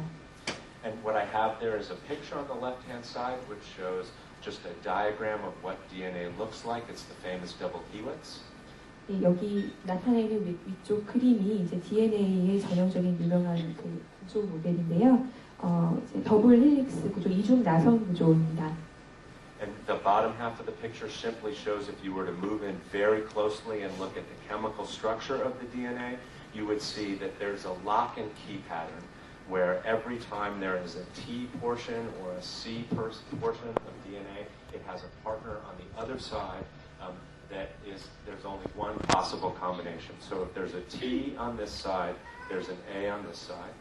[SPEAKER 2] And what I have there is a picture on the left-hand side which shows just a diagram of what DNA looks like. It's the famous double helix.
[SPEAKER 3] 여기 나타나 있는 위쪽 그림이 이제 DNA의 전형적인 유명한 그 구조 모델인데요. 이제 더블 헬릭스 구조, 이중 나선 구조입니다.
[SPEAKER 2] And the bottom half of the picture simply shows if you were to move in very closely and look at the chemical structure of the DNA, you would see that there's a lock and key pattern where every time there is a T portion or a C portion of DNA, it has a partner on the other side there's only one possible combination. So if there's a T on this side, there's an A on this side.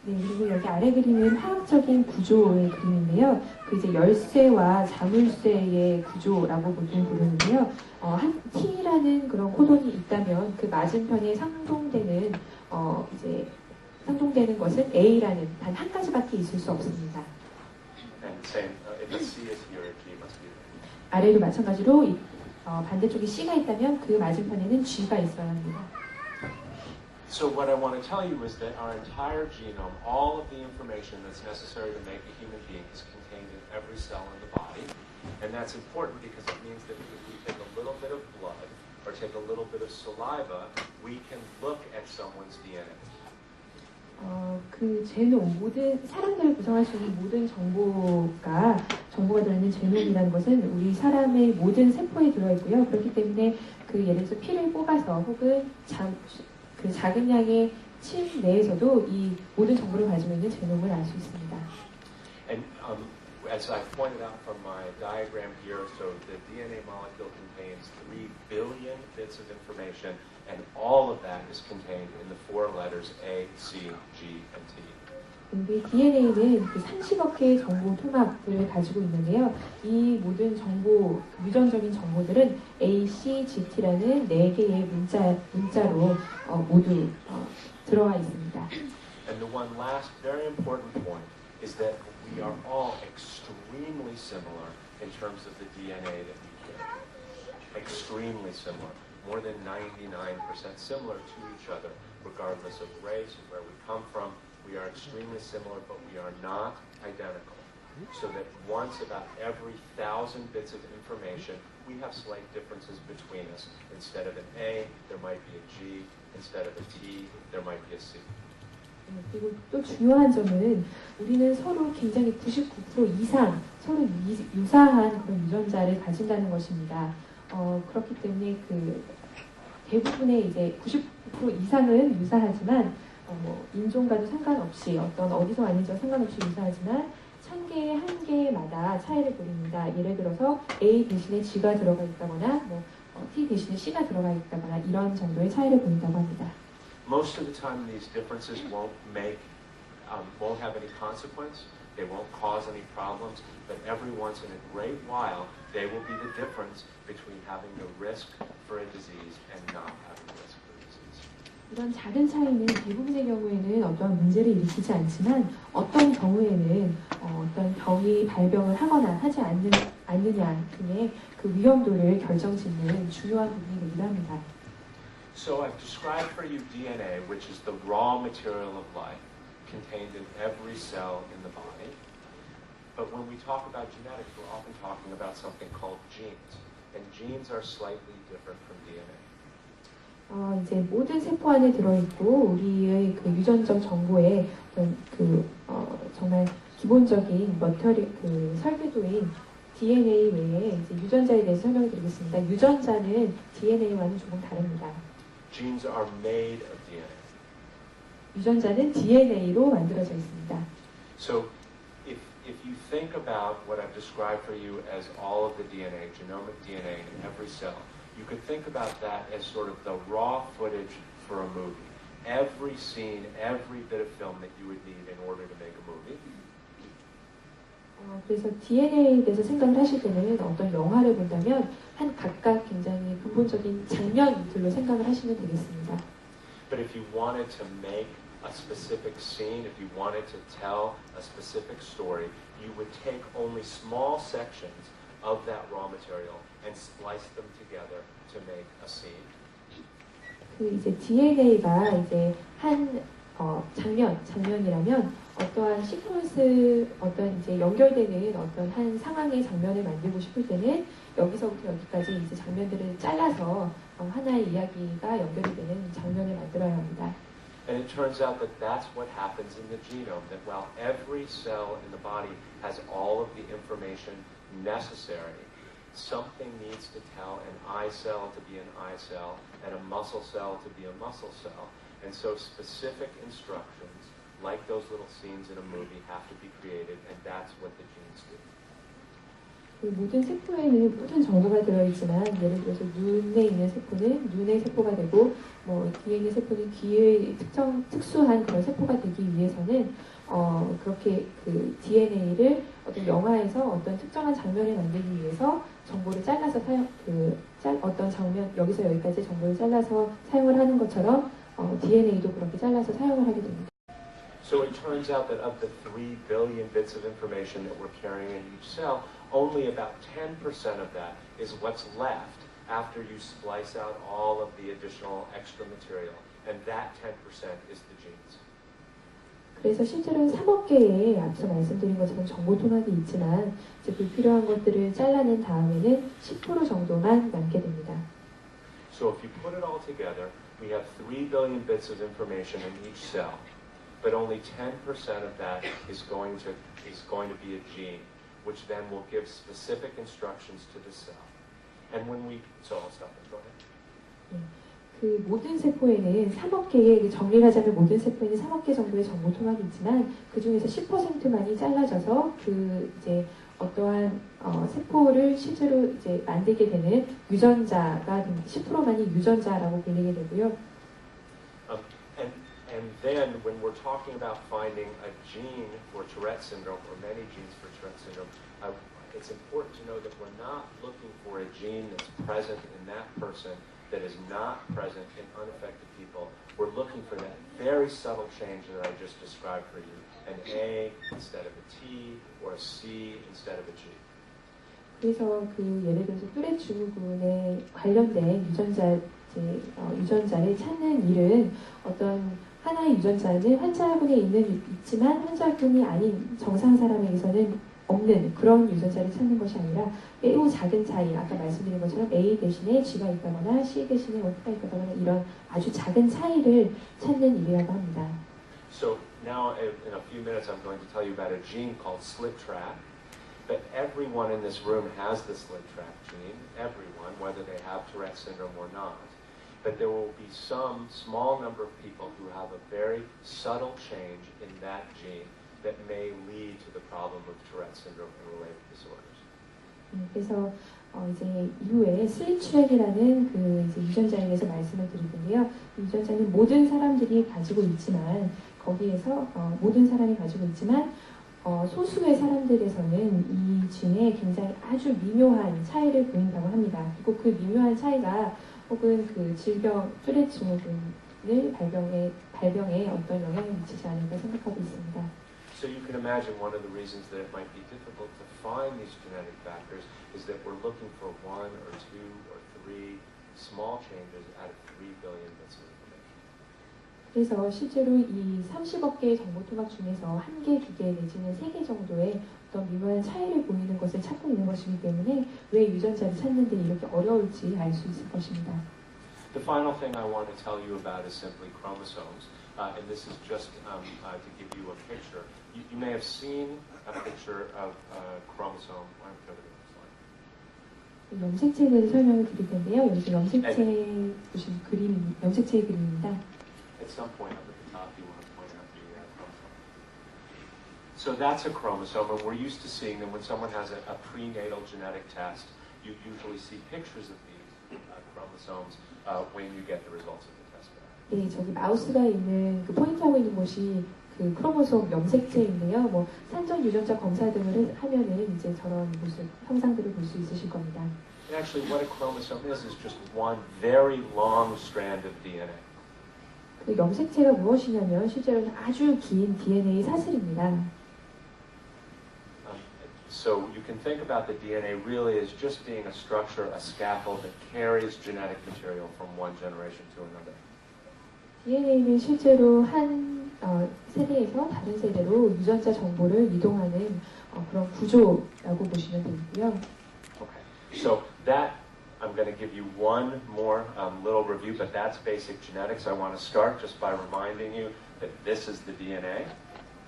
[SPEAKER 3] 네, 그리고 여기 아래 그림은 화학적인 구조의 그림인데요. 그 이제 열쇠와 자물쇠의 구조라고 보통 부르는데요. 한 T라는 그런 코돈이 있다면 그 맞은편에 상동되는 것은 A라는 단 한 가지밖에 있을 수 없습니다.
[SPEAKER 2] And same, if a C is here, a G must be there.
[SPEAKER 3] 아래도 마찬가지로 반대쪽에 C가 있다면 그 맞은편에는 G가 있어야 합니다.
[SPEAKER 2] So what I want to tell you is that our entire genome, all of the information that's necessary to make a human being is contained in every cell in the body. And that's important because it means that if we take a little bit of blood or take a little bit of saliva, we can look at someone's DNA.
[SPEAKER 3] 그 제놈, 모든 사람들을 구성할 수 있는 모든 정보가 들어있는 제놈이라는 것은 우리 사람의 모든 세포에 들어있고요. 그렇기 때문에 그 예를 들어서 피를 뽑아서 혹은 그 작은 양의 침 내에서도 이 모든 정보를 가지고 있는 제놈을 알 수 있습니다.
[SPEAKER 2] And as I pointed out from my diagram here, so the DNA molecule contains 3 billion bits of information, and all of that is contained in the 4 letters A, C, G, and T.
[SPEAKER 3] 우리 DNA는 그 30억 개의 정보 토막을 가지고 있는데요. 이 모든 정보, 유전적인 정보들은 A, C, G, T라는 4개의 문자로 모두 들어가 있습니다.
[SPEAKER 2] And the one last very important point is that we are all extremely similar in terms of the DNA that we carry. Extremely similar. More than 99% similar to each other, regardless of race and where we come from. We are extremely similar, but we are not identical. So that once about every 1,000 bits of information, we have slight differences between us. Instead of an A, there might be a G. Instead of a T, there might be a C.
[SPEAKER 3] 그리고 또 중요한 점은 우리는 서로 굉장히 99% 이상 서로 유사한 그런 유전자를 가진다는 것입니다. 그렇기 때문에 그 대부분의 이제 99% 이상은 유사하지만 인종과도 상관없이 어디서 왔는지와 상관없이 유사하지만 1000개의 한 개마다 차이를 보입니다. 예를 들어서 A 대신에 G가 들어가 있다거나 T 대신에 C가 들어가 있다거나 이런 정도의 차이를 보인다고 합니다.
[SPEAKER 2] Most of the time, these differences won't have any consequence. They won't cause any problems. But every once in a great while, they will be the difference between having the risk for a disease and not having the risk for a disease.
[SPEAKER 3] 이런 작은 차이는 대부분의 경우에는 어떤 문제를 일으키지 않지만 어떤 경우에는 어떤 병이 발병을 하거나 하지 않느냐 등의 그 위험도를 결정짓는 중요한 부분이 되기도 합니다.
[SPEAKER 2] So I've described for you DNA, which is the raw material of life, contained in every cell in the body. But when we talk about genetics, we're often talking about something called genes. And genes are slightly different from DNA.
[SPEAKER 3] 이제 모든 세포 안에 들어있고 우리의 그 유전적 정보에 정말 기본적인 그 설계도인 DNA 외에 이제 유전자에 대해서 설명을 드리겠습니다. 유전자는 DNA와는 조금 다릅니다.
[SPEAKER 2] Genes are made of DNA.
[SPEAKER 3] 유전자는 DNA로 만들어져 있습니다.
[SPEAKER 2] So if you think about what I've described for you as all of the DNA, genomic DNA in every cell, you could think about that as sort of the raw footage for a movie. Every scene, every bit of film that you would need in order to make a movie.
[SPEAKER 3] 그래서 DNA에 대해서 생각을 하실 때는 어떤 영화를 본다면 각각 굉장히 근본적인 장면들로 생각을 하시면 되겠습니다.
[SPEAKER 2] But if you wanted to make a specific scene, if you wanted to tell a specific story, you would take only small sections of that raw material and splice them together to make a scene.
[SPEAKER 3] 그 이제 DNA가 이제 한 장면이라면 어떠한 시퀀스, 어떤 이제 연결되는 어떤 한 상황의 장면을 만들고 싶을 때는 여기서부터 여기까지 이제 장면들을 잘라서 하나의 이야기가 연결이 되는 장면을 만들어야 합니다.
[SPEAKER 2] And it turns out that that's what happens in the genome, that while every cell in the body has all of the information necessary, something needs to tell an eye cell to be an eye cell and a muscle cell to be a muscle cell. And so specific instructions, like those little scenes in a movie, have to be created, and that's what the genes do.
[SPEAKER 3] 그 모든 세포에는 모든 정보가 들어있지만 예를 들어서 눈에 있는 세포는 눈의 세포가 되고 귀에 있는 세포는 귀의 특수한 그런 세포가 되기 위해서는 그렇게 그 DNA를 어떤 영화에서 어떤 특정한 장면을 만들기 위해서 정보를 잘라서 어떤 장면 여기서 여기까지 정보를 잘라서 사용을 하는 것처럼 DNA도 그렇게 잘라서 사용을 하게 됩니다.
[SPEAKER 2] So it turns out that of the 3 billion bits of information that we're carrying in each cell, only about 10% of that is what's left after you splice out all of the additional extra material. And that 10% is the genes.
[SPEAKER 3] 그래서 실제로는 3억 개의 앞서 말씀드린 것처럼 정보 통합이 있지만 이제 불필요한 것들을 잘라낸 다음에는 10% 정도만 남게 됩니다.
[SPEAKER 2] So if you put it all together, we have 3 billion bits of information in each cell, but only 10% of that is going to be a gene, which then will give specific instructions to the cell. And when we, so I'll stop there. Go ahead.
[SPEAKER 3] 그 모든 세포에는 3억 개의 정리를 하자면 모든 세포에는 3억 개 정도의 정보 통합이 있지만 그 중에서 10%만이 잘라져서 그 이제 어떠한 세포를 실제로 이제 만들게 되는 유전자가 10%만이 유전자라고 불리게 되고요.
[SPEAKER 2] And then when we're talking about finding a gene for Tourette syndrome or many genes for Tourette syndrome, it's important to know that we're not looking for a gene that's present in that person that is not present in unaffected people. We're looking for that very subtle change that I just described for you. An A instead of a T or a C instead of a G.
[SPEAKER 3] 그래서 그 예를 들어서 뚜레 증후군에 관련된 유전자를 찾는 일은 어떤 하나의 유전자는 환자분에 있지만 환자분이 아닌 정상 사람에게서는 없는 그런 유전자를 찾는 것이 아니라 매우 작은 차이, 아까 말씀드린 것처럼 A 대신에 G가 있다거나 C 대신에 O가 있다거나 이런 아주 작은 차이를 찾는 일이라고 합니다.
[SPEAKER 2] So now in a few minutes I'm going to tell you about a gene called SLIT-TRAC. But everyone in this room has the SLIT-TRAC gene, everyone, whether they have Tourette syndrome or not. But there will be some small number of people who have a very subtle change in that gene that may lead to the problem of Tourette syndrome and related disorders.
[SPEAKER 3] 그래서 이제 이후에 슬리트랙이라는 그 이제 유전자에 대해서 말씀을 드릴 텐데요. 이 유전자는 모든 사람들이 가지고 있지만 거기에서 모든 사람이 가지고 있지만 소수의 사람들에서는 이 진에 굉장히 아주 미묘한 차이를 보인다고 합니다. 그리고 그 미묘한 차이가 혹은 그 질병 뚜레 증후군을 발병에 어떤 영향을 미치지 않을까 생각하고 있습니다.
[SPEAKER 2] So you can imagine one of the reasons that it might be difficult to find these genetic factors is that we're looking for 1 or 2 or 3 small changes out of 3 billion bits of information.
[SPEAKER 3] 그래서 실제로 이 30억 개의 정보 통합 중에서 1개, 2개 내지는 3개 정도의 어떤 미묘한 차이를 보이는 것을 찾고 있는 것이기 때문에 왜 유전자를 찾는 데 이렇게 어려울지 알 수 있을 것입니다.
[SPEAKER 2] The final thing I want to tell you about is simply chromosomes. And this is just to give you a picture. You may have seen a picture of a chromosome. Why don't we go to the next slide?
[SPEAKER 3] 염색체에 대해서 설명을 드릴 텐데요. 여기서 염색체 보신 그림, 염색체의 그림입니다.
[SPEAKER 2] At some point up at the top, you want to point out the chromosome. So that's a chromosome, and we're used to seeing them when someone has a prenatal genetic test. You usually see pictures of these chromosomes when you get the results of the test back.
[SPEAKER 3] 네, 저기 마우스가 있는 그 포인트하고 있는 곳이 그 크로모솜 염색체인데요. 뭐 산전 유전자 검사 등을 하면은 이제 저런 모습 형상들을 볼 수 있으실 겁니다.
[SPEAKER 2] And actually, what a chromosome is just one very long strand of DNA.
[SPEAKER 3] 그 염색체가 무엇이냐면 실제로는 아주 긴 DNA 사슬입니다.
[SPEAKER 2] So you can think about the DNA really as just being a structure, a scaffold that carries genetic material from one generation to another.
[SPEAKER 3] DNA는 실제로 한 세대에서 다른 세대로 유전자 정보를 이동하는 그런 구조라고 보시면 되고요.
[SPEAKER 2] Okay, so that I'm going to give you one more little review, but that's basic genetics. I want to start just by reminding you that this is the DNA.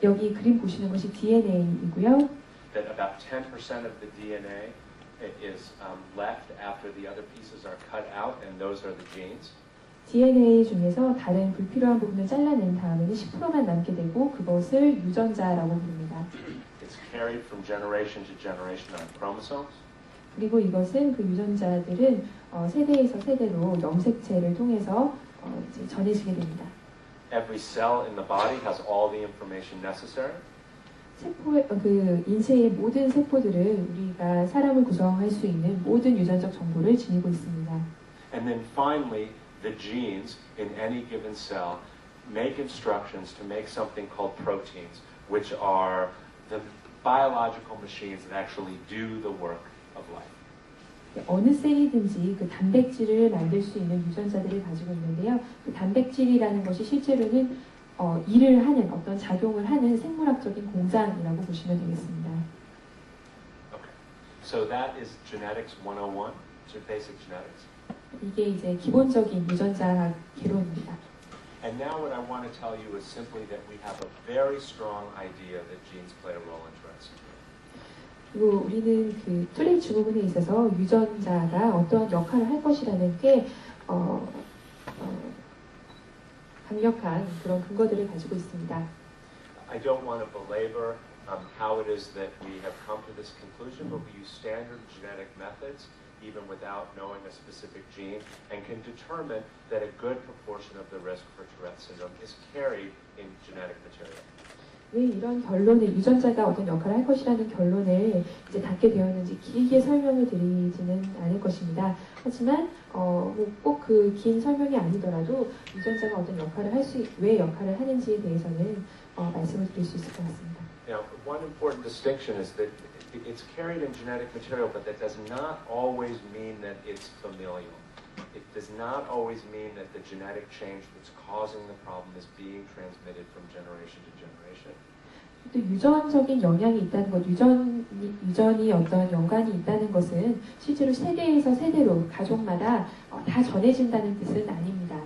[SPEAKER 3] 여기 그림 보시는 것이 DNA이고요.
[SPEAKER 2] That about 10% of the DNA is left after the other pieces are cut out, and those are the genes.
[SPEAKER 3] DNA 중에서 다른 불필요한 부분을 잘라낸 다음에는 10%만 남게 되고 그것을 유전자라고 부릅니다.
[SPEAKER 2] It's carried from generation to generation on chromosomes.
[SPEAKER 3] 그리고 이것은 그 유전자들은 세대에서 세대로 염색체를 통해서 이제 전해지게 됩니다.
[SPEAKER 2] Every cell in the body has all the information necessary.
[SPEAKER 3] 세포의 그 인체의 모든 세포들은 우리가 사람을 구성할 수 있는 모든 유전적 정보를 지니고 있습니다.
[SPEAKER 2] And then finally, the genes in any given cell make instructions to make something called proteins, which are the biological machines that actually do the work of life.
[SPEAKER 3] 어느 셀이든지 그 단백질을 만들 수 있는 유전자들을 가지고 있는데요. 그 단백질이라는 것이 실제로는 일을 하는 어떤 작용을 하는 생물학적인 공장이라고 보시면 되겠습니다.
[SPEAKER 2] Okay. So that is genetics 101, so basic genetics.
[SPEAKER 3] 이게 이제 기본적인 유전자학 개론입니다.
[SPEAKER 2] And now what I want to tell you is simply that we have a very strong idea that genes play a role in Tourette syndrome.
[SPEAKER 3] 그리고 우리는 그 뚜레 증후군에 있어서 유전자가 어떠한 역할을 할 것이라는 게 강력한 그런 근거들을 가지고 있습니다.
[SPEAKER 2] I don't want to belabor how it is that we have come to this conclusion, but we use standard genetic methods even without knowing a specific gene and can determine that a good proportion of the risk for Tourette syndrome is carried in genetic material.
[SPEAKER 3] 왜 이런 결론을 유전자가 어떤 역할을 할 것이라는 결론을 이제 닿게 되었는지 길게 설명을 드리지는 않을 것입니다. 하지만 꼭 그 긴 설명이 아니더라도 유전자가 어떤 역할을 왜 역할을 하는지에 대해서는 말씀을 드릴 수 있을 것 같습니다.
[SPEAKER 2] Now, one important distinction is that it's carried in genetic material, but that does not always mean that it's familial. It does not always mean that the genetic change that's causing the problem is being transmitted from generation to generation.
[SPEAKER 3] 또 유전적인 영향이 있다는 것, 유전이 어떤 연관이 있다는 것은 실제로 세대에서 세대로 가족마다 다 전해진다는 뜻은 아닙니다.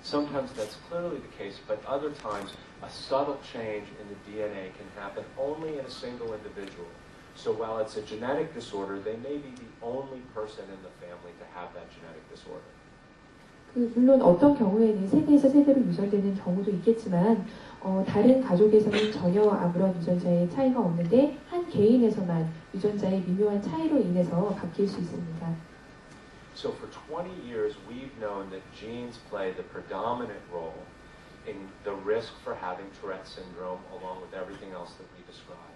[SPEAKER 2] Sometimes that's clearly the case, but other times a subtle change in the DNA can happen only in a single individual. So while it's a genetic disorder, they may be the only person in the family to have that genetic disorder.
[SPEAKER 3] 물론 어떤 경우에는 세대에서 세대로 유전되는 경우도 있겠지만 다른 가족에서는 전혀 아무런 유전자의 차이가 없는데 한 개인에서만 유전자의 미묘한 차이로 인해서 바뀔 수 있습니다.
[SPEAKER 2] So for 20 years, we've known that genes play the predominant role in the risk for having Tourette syndrome along with everything else that we described.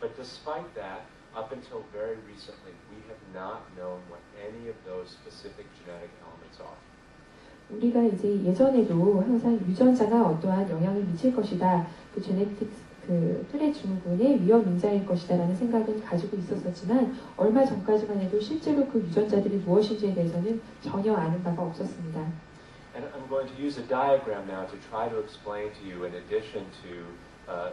[SPEAKER 2] But despite that, up until very recently, we have not known what any of those specific genetic elements are.
[SPEAKER 3] 우리가 이제 예전에도 항상 유전자가 어떠한 영향을 미칠 것이다, 그 뚜레 증후군의 위험 인자일 것이다라는 생각은 가지고 있었지만 얼마 전까지만 해도 실제로 그 유전자들이 무엇인지에 대해서는 전혀 아는 바가 없었습니다.
[SPEAKER 2] And I'm going to use a diagram now to try to explain to you, in addition to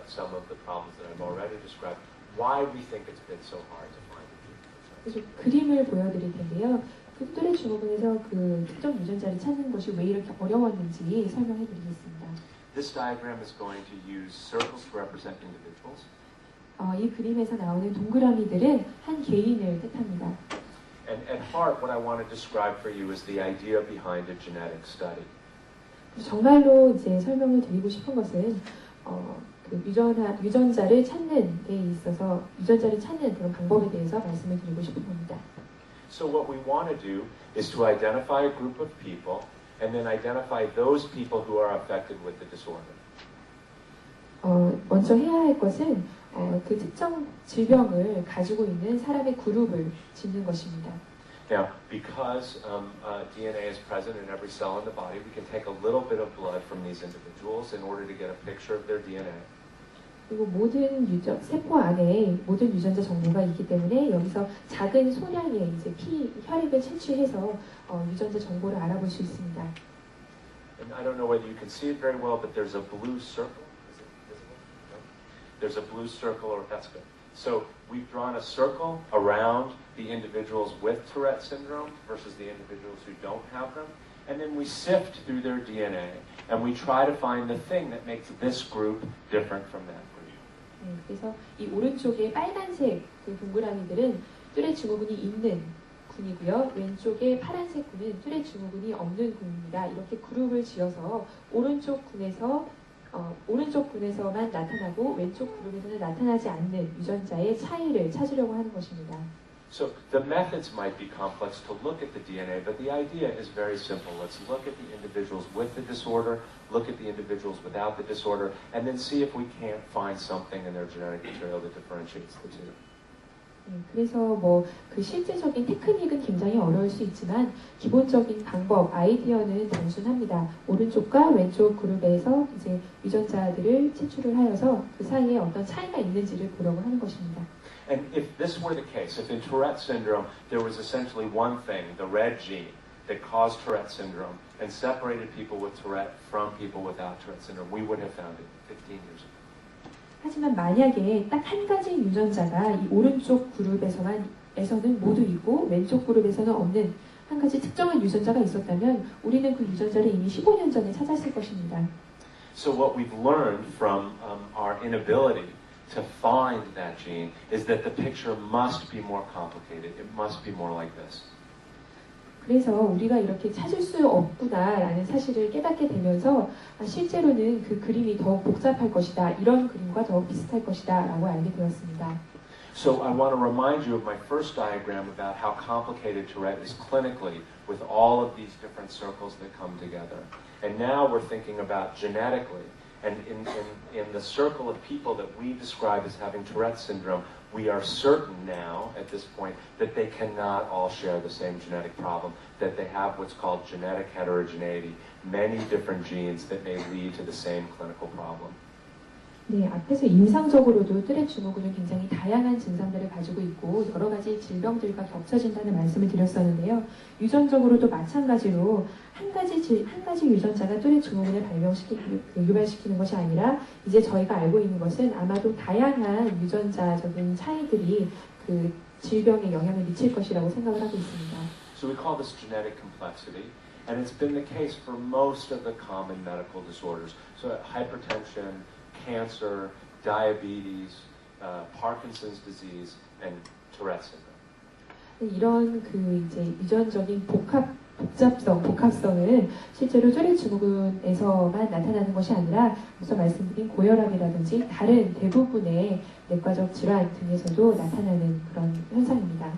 [SPEAKER 2] some of the problems that I've already described, why we think it's been so hard to find a gene.
[SPEAKER 3] 그래서 그림을 보여드릴 텐데요. 그 뚜레 증후군에서 그 특정 유전자를 찾는 것이 왜 이렇게 어려웠는지 설명해 드리겠습니다.
[SPEAKER 2] This diagram is going to use circles to represent individuals.
[SPEAKER 3] 이 그림에서 나오는 동그라미들은 한 개인을 뜻합니다.
[SPEAKER 2] And at heart, what I want to describe for you is the idea behind a genetic study.
[SPEAKER 3] 정말로 이제 설명을 드리고 싶은 것은 그 유전자를 찾는 데 있어서 유전자를 찾는 그런 방법에 대해서 말씀을 드리고 싶은 겁니다.
[SPEAKER 2] So what we want to do is to identify a group of people and then identify those people who are affected with the disorder.
[SPEAKER 3] 먼저 해야 할 것은 그 특정 질병을 가지고 있는 사람의 그룹을 짓는 것입니다.
[SPEAKER 2] Now, because DNA is present in every cell in the body, we can take a little bit of blood from these individuals in order to get a picture of their DNA.
[SPEAKER 3] 그리고 모든 세포 안에 모든 유전자 정보가 있기 때문에 여기서 작은 소량의 이제 혈액을 채취해서 유전자 정보를 알아볼 수 있습니다.
[SPEAKER 2] And I don't know whether you can see it very well, but there's a blue circle. Is it visible? No? There's a blue circle, or that's good. So we've drawn a circle around the individuals with Tourette syndrome versus the individuals who don't have them. And then we sift through their DNA and we try to find the thing that makes this group different from that group.
[SPEAKER 3] 그래서 이 오른쪽에 빨간색 그 동그라미들은 뚜레 증후군이 있는 군이고요. 왼쪽에 파란색 군은 뚜레 증후군이 없는 군입니다. 이렇게 그룹을 지어서 오른쪽 군에서만 나타나고 왼쪽 그룹에서는 나타나지 않는 유전자의 차이를 찾으려고 하는 것입니다.
[SPEAKER 2] So the methods might be complex to look at the DNA, but the idea is very simple. Let's look at the individuals with the disorder, look at the individuals without the disorder, and then see if we can't find something in their genetic material that differentiates the two.
[SPEAKER 3] 그래서 뭐 그 실제적인 테크닉은 굉장히 어려울 수 있지만 기본적인 방법, 아이디어는 단순합니다. 오른쪽과 왼쪽 그룹에서 이제 유전자들을 채취를 하여서 그 사이에 어떤 차이가 있는지를 보려고 하는 것입니다.
[SPEAKER 2] And if this were the case, if in Tourette syndrome there was essentially one thing, the red gene, that caused Tourette syndrome and separated people with Tourette from people without Tourette syndrome, we would have found it 15 years ago.
[SPEAKER 3] 하지만 만약에 딱 한 가지 유전자가 이 오른쪽 그룹에서는 모두 있고 왼쪽 그룹에서는 없는 한 가지 특정한 유전자가 있었다면 우리는 그 유전자를 이미 15년 전에 찾았을 것입니다.
[SPEAKER 2] So what we've learned from our inability to find that gene is that the picture must be more complicated. It must be more like this.
[SPEAKER 3] 그래서 우리가 이렇게 찾을 수 없구나라는 사실을 깨닫게 되면서 실제로는 그 그림이 더욱 복잡할 것이다. 이런 그림과 더욱 비슷할 것이다. 라고 알게 되었습니다.
[SPEAKER 2] So I want to remind you of my first diagram about how complicated Tourette is clinically with all of these different circles that come together. And now we're thinking about genetically. And in the circle of people that we describe as having Tourette syndrome, we are certain now, at this point, that they cannot all share the same genetic problem, that they have what's called genetic heterogeneity, many different genes that may lead to the same clinical problem.
[SPEAKER 3] 네, 앞에서 임상적으로도 뚜렛 증후군은 굉장히 다양한 증상들을 가지고 있고 여러 가지 질병들과 겹쳐진다는 말씀을 드렸었는데요. 유전적으로도 마찬가지로 한 가지 유전자가 뚜렛 증후군을 유발시키는 것이 아니라 이제 저희가 알고 있는 것은 아마도 다양한 유전자적인 차이들이 그 질병에 영향을 미칠 것이라고 생각을 하고 있습니다.
[SPEAKER 2] So we call this genetic complexity, and it's been the case for most of the common medical disorders. So hypertension, cancer, diabetes, Parkinson's disease, and Tourette syndrome.
[SPEAKER 3] 이런 그 이제 유전적인 복합성은 실제로 뚜렛 증후군에서만 나타나는 것이 아니라 앞서 말씀드린 고혈압이라든지 다른 대부분의 내과적 질환 등에서도 나타나는 그런 현상입니다.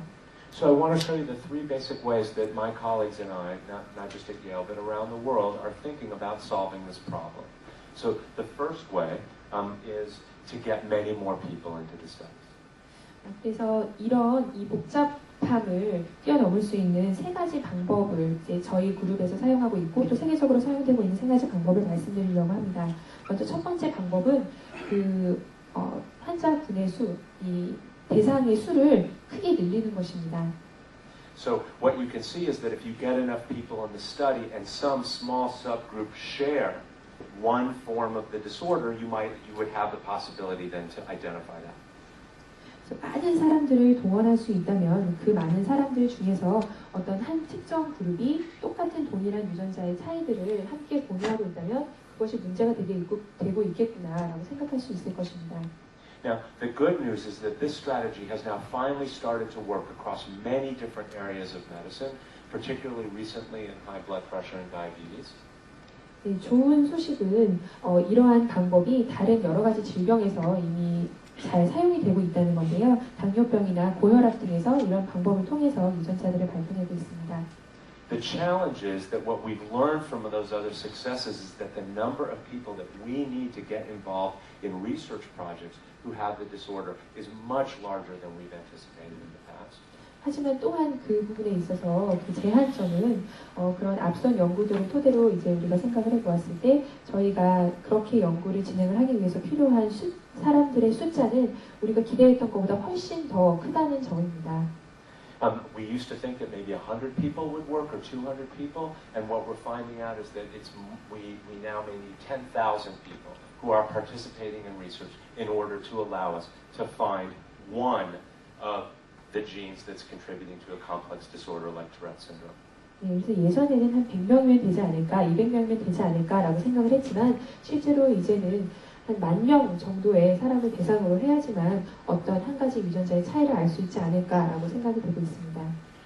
[SPEAKER 2] So I want to show you the three basic ways that my colleagues and I, not just at Yale, but around the world, are thinking about solving this problem. So the first way is to get many more people into the studies.
[SPEAKER 3] 그래서 이런 이 복잡함을 뛰어넘을 수 있는 세 가지 방법을 이제 저희 그룹에서 사용하고 있고 또 세계적으로 사용되고 있는 세 가지 방법을 말씀드리려고 합니다. 먼저 첫 번째 방법은 그 환자분의 수, 이 대상의 수를 크게 늘리는 것입니다.
[SPEAKER 2] So what you can see is that if you get enough people in the study and some small subgroup share one form of the disorder, you would have the possibility then to identify that.
[SPEAKER 3] 많은 사람들을 동원할 수 있다면 그 많은 사람들 중에서 어떤 한 특정 그룹이 똑같은 동일한 유전자의 차이들을 함께 공유하고 있다면 그것이 문제가 되고 있겠구나라고 생각할 수 있을 것입니다.
[SPEAKER 2] Now, the good news is that this strategy has now finally started to work across many different areas of medicine, particularly recently in high blood pressure and diabetes.
[SPEAKER 3] 네, 좋은 소식은 이러한 방법이 다른 여러 가지 질병에서 이미 잘 사용이 되고 있다는 건데요. 당뇨병이나 고혈압 등에서 이런 방법을 통해서 유전자들을 발견하고 있습니다.
[SPEAKER 2] The challenge is that what we've learned from those other successes is that the number of people that we need to get involved in research projects who have the disorder is much larger than we've anticipated in the past.
[SPEAKER 3] 하지만 또한 그 부분에 있어서 그 제한점은 그런 앞선 연구들을 토대로 이제 우리가 생각을 해보았을 때 저희가 그렇게 연구를 진행을 하기 위해서 필요한 사람들의 숫자는 우리가 기대했던 것보다 훨씬 더 크다는 점입니다.
[SPEAKER 2] We used to think that maybe 100 people would work or 200 people, and what we're finding out is that we now may need 10,000 people who are participating in research in order to allow us to find one of the genes that's contributing to a complex disorder like Tourette syndrome.
[SPEAKER 3] 네, 그래서 예전에는 한 100명이면 되지 않을까, 200명이면 되지 않을까라고 생각을 했지만 실제로 이제는 한 10,000명 정도의 사람을 대상으로 해야지만 어떤 한 가지 유전자의 차이를 알 수 있지 않을까라고 생각이 되고 있습니다.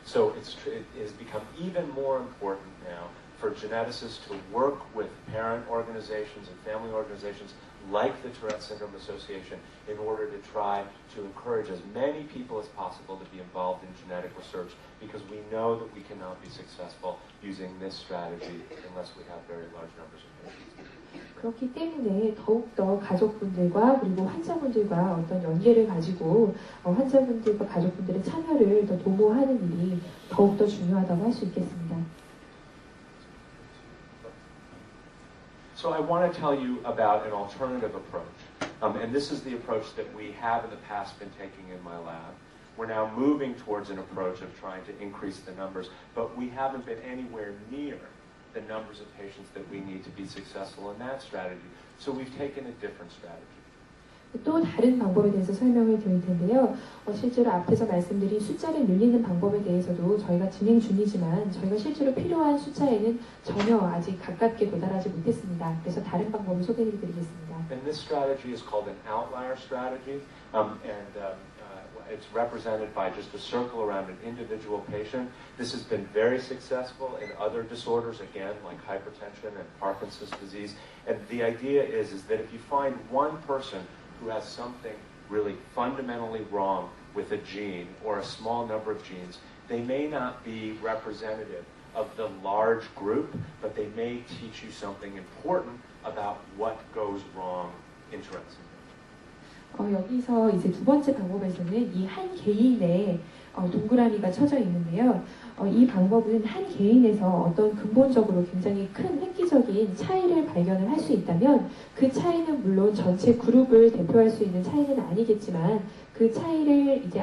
[SPEAKER 2] So it has become even more important now for geneticists to work with parent organizations and family organizations like the Tourette Syndrome Association in order to try to encourage as many people as possible to be involved in genetic research because we know that we cannot be successful using this strategy unless we have very large numbers of patients.
[SPEAKER 3] 그렇기 때문에 더욱더 가족분들과 그리고 환자분들과 어떤 연계를 가지고 환자분들과 가족분들의 참여를 더 도모하는 일이 더욱더 중요하다고 할 수 있겠습니다.
[SPEAKER 2] So I want to tell you about an alternative approach. And this is the approach that we have in the past been taking in my lab. We're now moving towards an approach of trying to increase the numbers, but we haven't been anywhere near the numbers of patients that we need to be successful in that strategy. So we've taken a different strategy.
[SPEAKER 3] 또 다른 방법에 대해서 설명을 드릴 텐데요. 실제로 앞에서 말씀드린 숫자를 늘리는 방법에 대해서도 저희가 진행 중이지만 저희가 실제로 필요한 숫자에는 전혀 아직 가깝게 도달하지 못했습니다. 그래서 다른 방법을 소개해 드리겠습니다.
[SPEAKER 2] And this strategy is called an outlier strategy, it's represented by just a circle around an individual patient. This has been very successful in other disorders, again, like hypertension and Parkinson's disease. And the idea is that if you find one person who has something really fundamentally wrong with a gene or a small number of genes, they may not be representative of the large group, but they may teach you something important about what goes wrong in Tourette syndrome.
[SPEAKER 3] 여기서 이제 두 번째 방법에서는 이 한 개인의 동그라미가 쳐져 있는데요. 이 방법은 한 개인에서 어떤 근본적으로 굉장히 큰 획기적인 차이를 발견을 할 수 있다면 그 차이는 물론 전체 그룹을 대표할 수 있는 차이는 아니겠지만 그 차이를 이제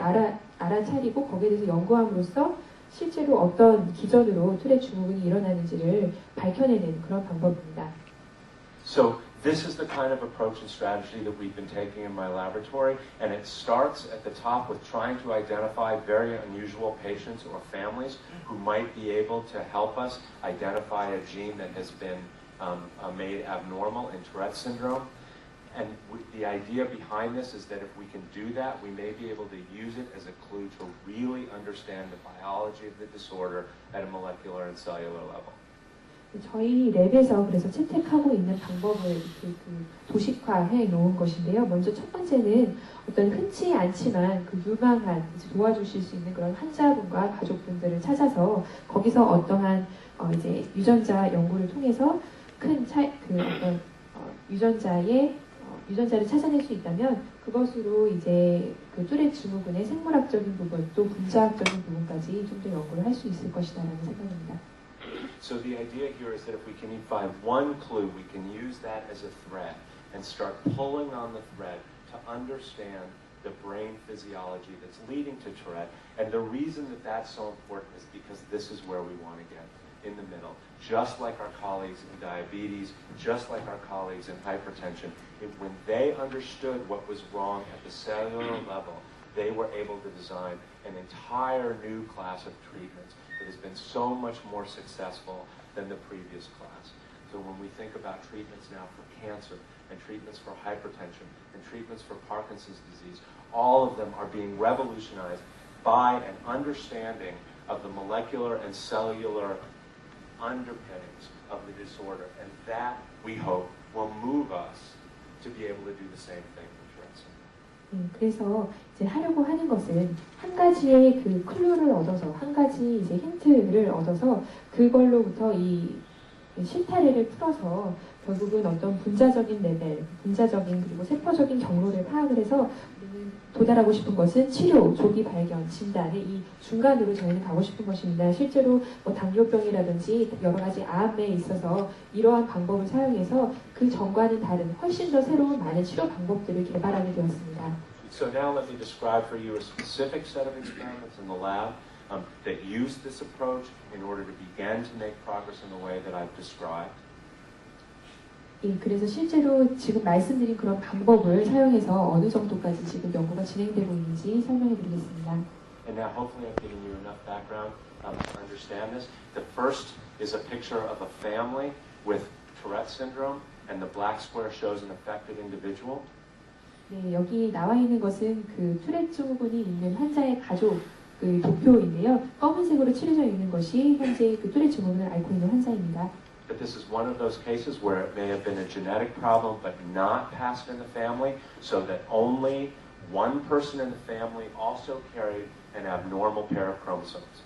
[SPEAKER 3] 알아차리고 거기에 대해서 연구함으로써 실제로 어떤 기전으로 투렛 증후군이 일어나는지를 밝혀내는 그런 방법입니다.
[SPEAKER 2] So this is the kind of approach and strategy that we've been taking in my laboratory, and it starts at the top with trying to identify very unusual patients or families who might be able to help us identify a gene that has been made abnormal in Tourette syndrome. And the idea behind this is that if we can do that, we may be able to use it as a clue to really understand the biology of the disorder at a molecular and cellular level.
[SPEAKER 3] 저희 랩에서 그래서 채택하고 있는 방법을 이렇게 도식화해 놓은 것인데요. 먼저 첫 번째는 어떤 흔치 않지만 그 유망한 도와주실 수 있는 그런 환자분과 가족분들을 찾아서 거기서 어떠한 이제 유전자 연구를 통해서 큰 어떤 유전자를 찾아낼 수 있다면 그것으로 이제 그 투렛 증후군의 생물학적인 부분 또 분자학적인 부분까지 좀 더 연구를 할 수 있을 것이다라는 생각입니다.
[SPEAKER 2] So the idea here is that if we can find one clue, we can use that as a thread and start pulling on the thread to understand the brain physiology that's leading to Tourette. And the reason that that's so important is because this is where we want to get, in the middle. Just like our colleagues in diabetes, just like our colleagues in hypertension, when they understood what was wrong at the cellular level, they were able to design an entire new class of treatments that has been so much more successful than the previous class. So when we think about treatments now for cancer and treatments for hypertension and treatments for Parkinson's disease, all of them are being revolutionized by an understanding of the molecular and cellular underpinnings of the disorder. And that, we hope, will move us to be able to do the same thing with Tourette syndrome.
[SPEAKER 3] 그래서 이제 하려고 하는 것은 한 가지의 그 클루를 얻어서 한 가지 이제 힌트를 얻어서 그걸로부터 이 실타래를 풀어서 결국은 어떤 분자적인 레벨, 분자적인 그리고 세포적인 경로를 파악을 해서 도달하고 싶은 것은 치료, 조기 발견, 진단의 이 중간으로 저희는 가고 싶은 것입니다. 실제로 뭐 당뇨병이라든지 여러 가지 암에 있어서 이러한 방법을 사용해서 그 전과는 다른 훨씬 더 새로운 많은 치료 방법들을 개발하게 되었습니다.
[SPEAKER 2] So now let me describe for you a specific set of experiments in the lab that use this approach in order to begin to make progress in the way that I've described.
[SPEAKER 3] 그래서 실제로 지금 말씀드린 그런 방법을 사용해서 어느 정도까지 지금 연구가 진행되고 있는지 설명해 드리겠습니다.
[SPEAKER 2] And now hopefully I've given you enough background to understand this. The first is a picture of a family with Tourette syndrome, and the black square shows an affected individual.
[SPEAKER 3] 네, 여기 나와 있는 것은 그 투렛 증후군이 있는 환자의 가족 그 도표인데요. 검은색으로 칠해져 있는 것이 현재 그 투렛 증후군을 앓고 있는 환자입니다.
[SPEAKER 2] But this is one of those cases where it may have been a genetic problem but not passed in the family, so that only one person in the family also carried an abnormal pair of chromosomes.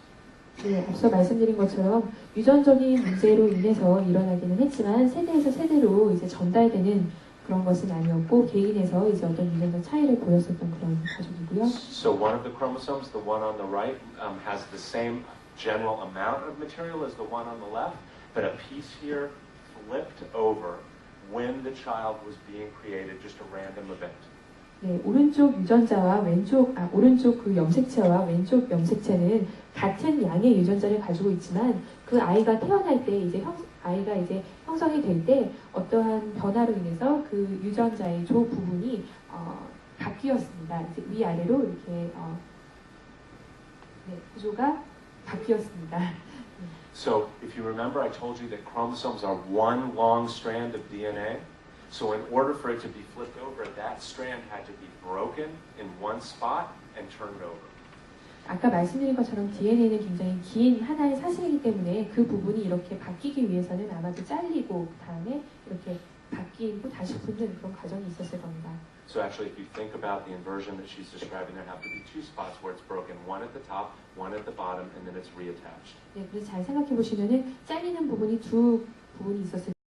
[SPEAKER 3] 네, 앞서 말씀드린 것처럼 유전적인 문제로 인해서 일어나기는 했지만 세대에서 세대로 이제 전달되는 그런 것은 아니었고 개인에서 이제 어떤 유전적 차이를 보였었던 그런 가족이고요.
[SPEAKER 2] So one of the chromosomes, the one on the right, has the same general amount of material as the one on the left, but a piece here flipped over when the child was being created, just a random event.
[SPEAKER 3] 네, 오른쪽 유전자와 오른쪽 그 염색체와 왼쪽 염색체는 같은 양의 유전자를 가지고 있지만 그 아이가 태어날 때 아이가 이제 형성이 될 때 어떠한 변화로 인해서 그 유전자의 조 부분이 바뀌었습니다. 이제 위아래로 이렇게 구조가 바뀌었습니다.
[SPEAKER 2] So if you remember, I told you that chromosomes are one long strand of DNA. So in order for it to be flipped over, that strand had to be broken in one spot and turned over.
[SPEAKER 3] 아까 말씀드린 것처럼 DNA는 굉장히 긴 하나의 사슬이기 때문에 그 부분이 이렇게 바뀌기 위해서는 아마도 잘리고 그다음에 이렇게 바뀌고 다시 붙는 그런 과정이 있었을 겁니다.
[SPEAKER 2] So actually, if you think about the inversion that she's describing, there have to be two spots where it's broken, one at the top, one at the bottom, and then it's reattached.
[SPEAKER 3] 네, 그래서 잘 생각해 보시면은 잘리는 부분이 두 부분이 있었을